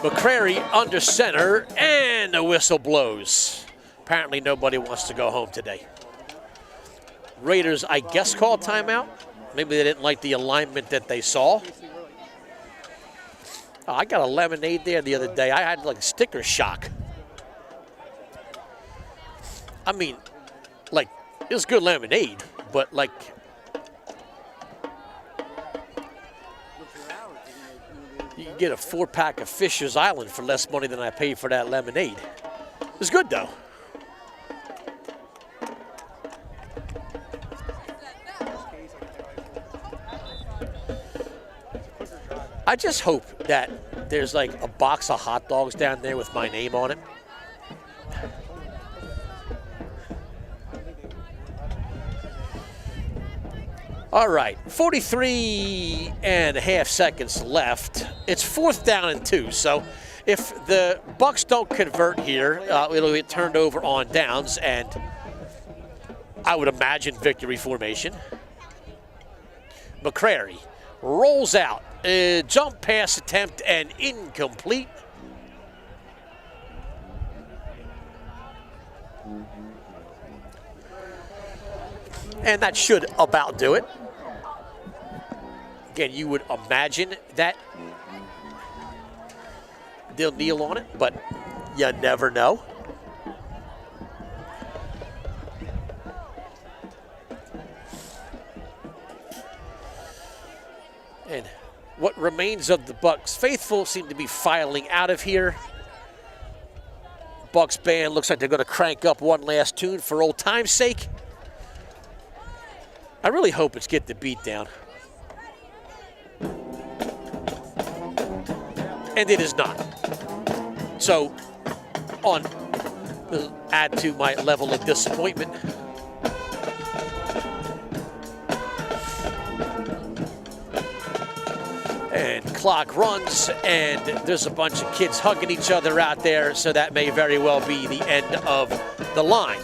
McCrary under center, and the whistle blows. Apparently nobody wants to go home today. Raiders, I guess, called timeout. Maybe they didn't like the alignment that they saw. Oh, I got a lemonade there the other day. I had like sticker shock. I mean, like, it was good lemonade, but like, you can get a 4-pack of Fisher's Island for less money than I paid for that lemonade. It was good, though. I just hope that there's like a box of hot dogs down there with my name on it. All right, 43 and a half seconds left. It's 4th down and 2. So if the Bucs don't convert here, it'll get turned over on downs, and I would imagine victory formation. McCrary rolls out Jump pass attempt and incomplete. And that should about do it. Again, you would imagine that they'll kneel on it, but you never know. And what remains of the Bucs faithful seem to be filing out of here. Bucs band looks like they're going to crank up one last tune for old time's sake. I really hope it's Get the Beat Down. And it is not. So, add to my level of disappointment. And clock runs, and there's a bunch of kids hugging each other out there, so that may very well be the end of the line.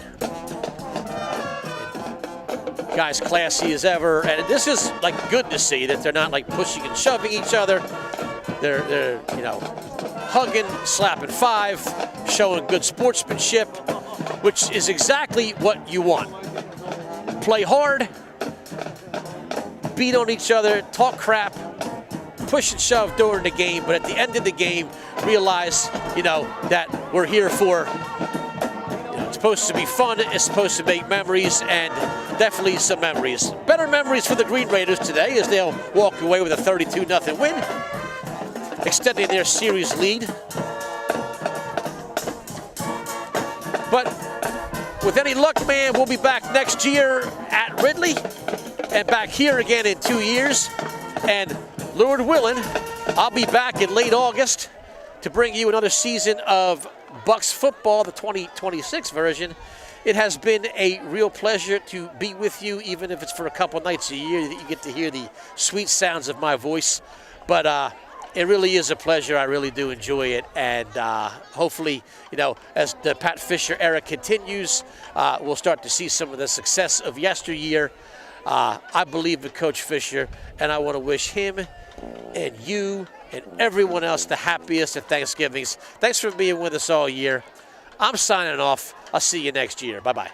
Guys, classy as ever, and this is like good to see that they're not like pushing and shoving each other. They're you know, hugging, slapping five, showing good sportsmanship, which is exactly what you want. Play hard, beat on each other, talk crap, push and shove during the game, but at the end of the game, realize, you know, that we're here for, it's supposed to be fun, it's supposed to make memories, and definitely some memories. Better memories for the Green Raiders today as they'll walk away with a 32-0 win, extending their series lead. But with any luck, man, we'll be back next year at Ridley and back here again in 2 years. And Lord willing, I'll be back in late August to bring you another season of Bucs football, the 2026 version. It has been a real pleasure to be with you, even if it's for a couple nights a year that you get to hear the sweet sounds of my voice. But it really is a pleasure. I really do enjoy it. And hopefully, you know, as the Pat Fisher era continues, we'll start to see some of the success of yesteryear. I believe in Coach Fisher, and I want to wish him and you and everyone else the happiest of Thanksgivings. Thanks for being with us all year. I'm signing off. I'll see you next year. Bye-bye.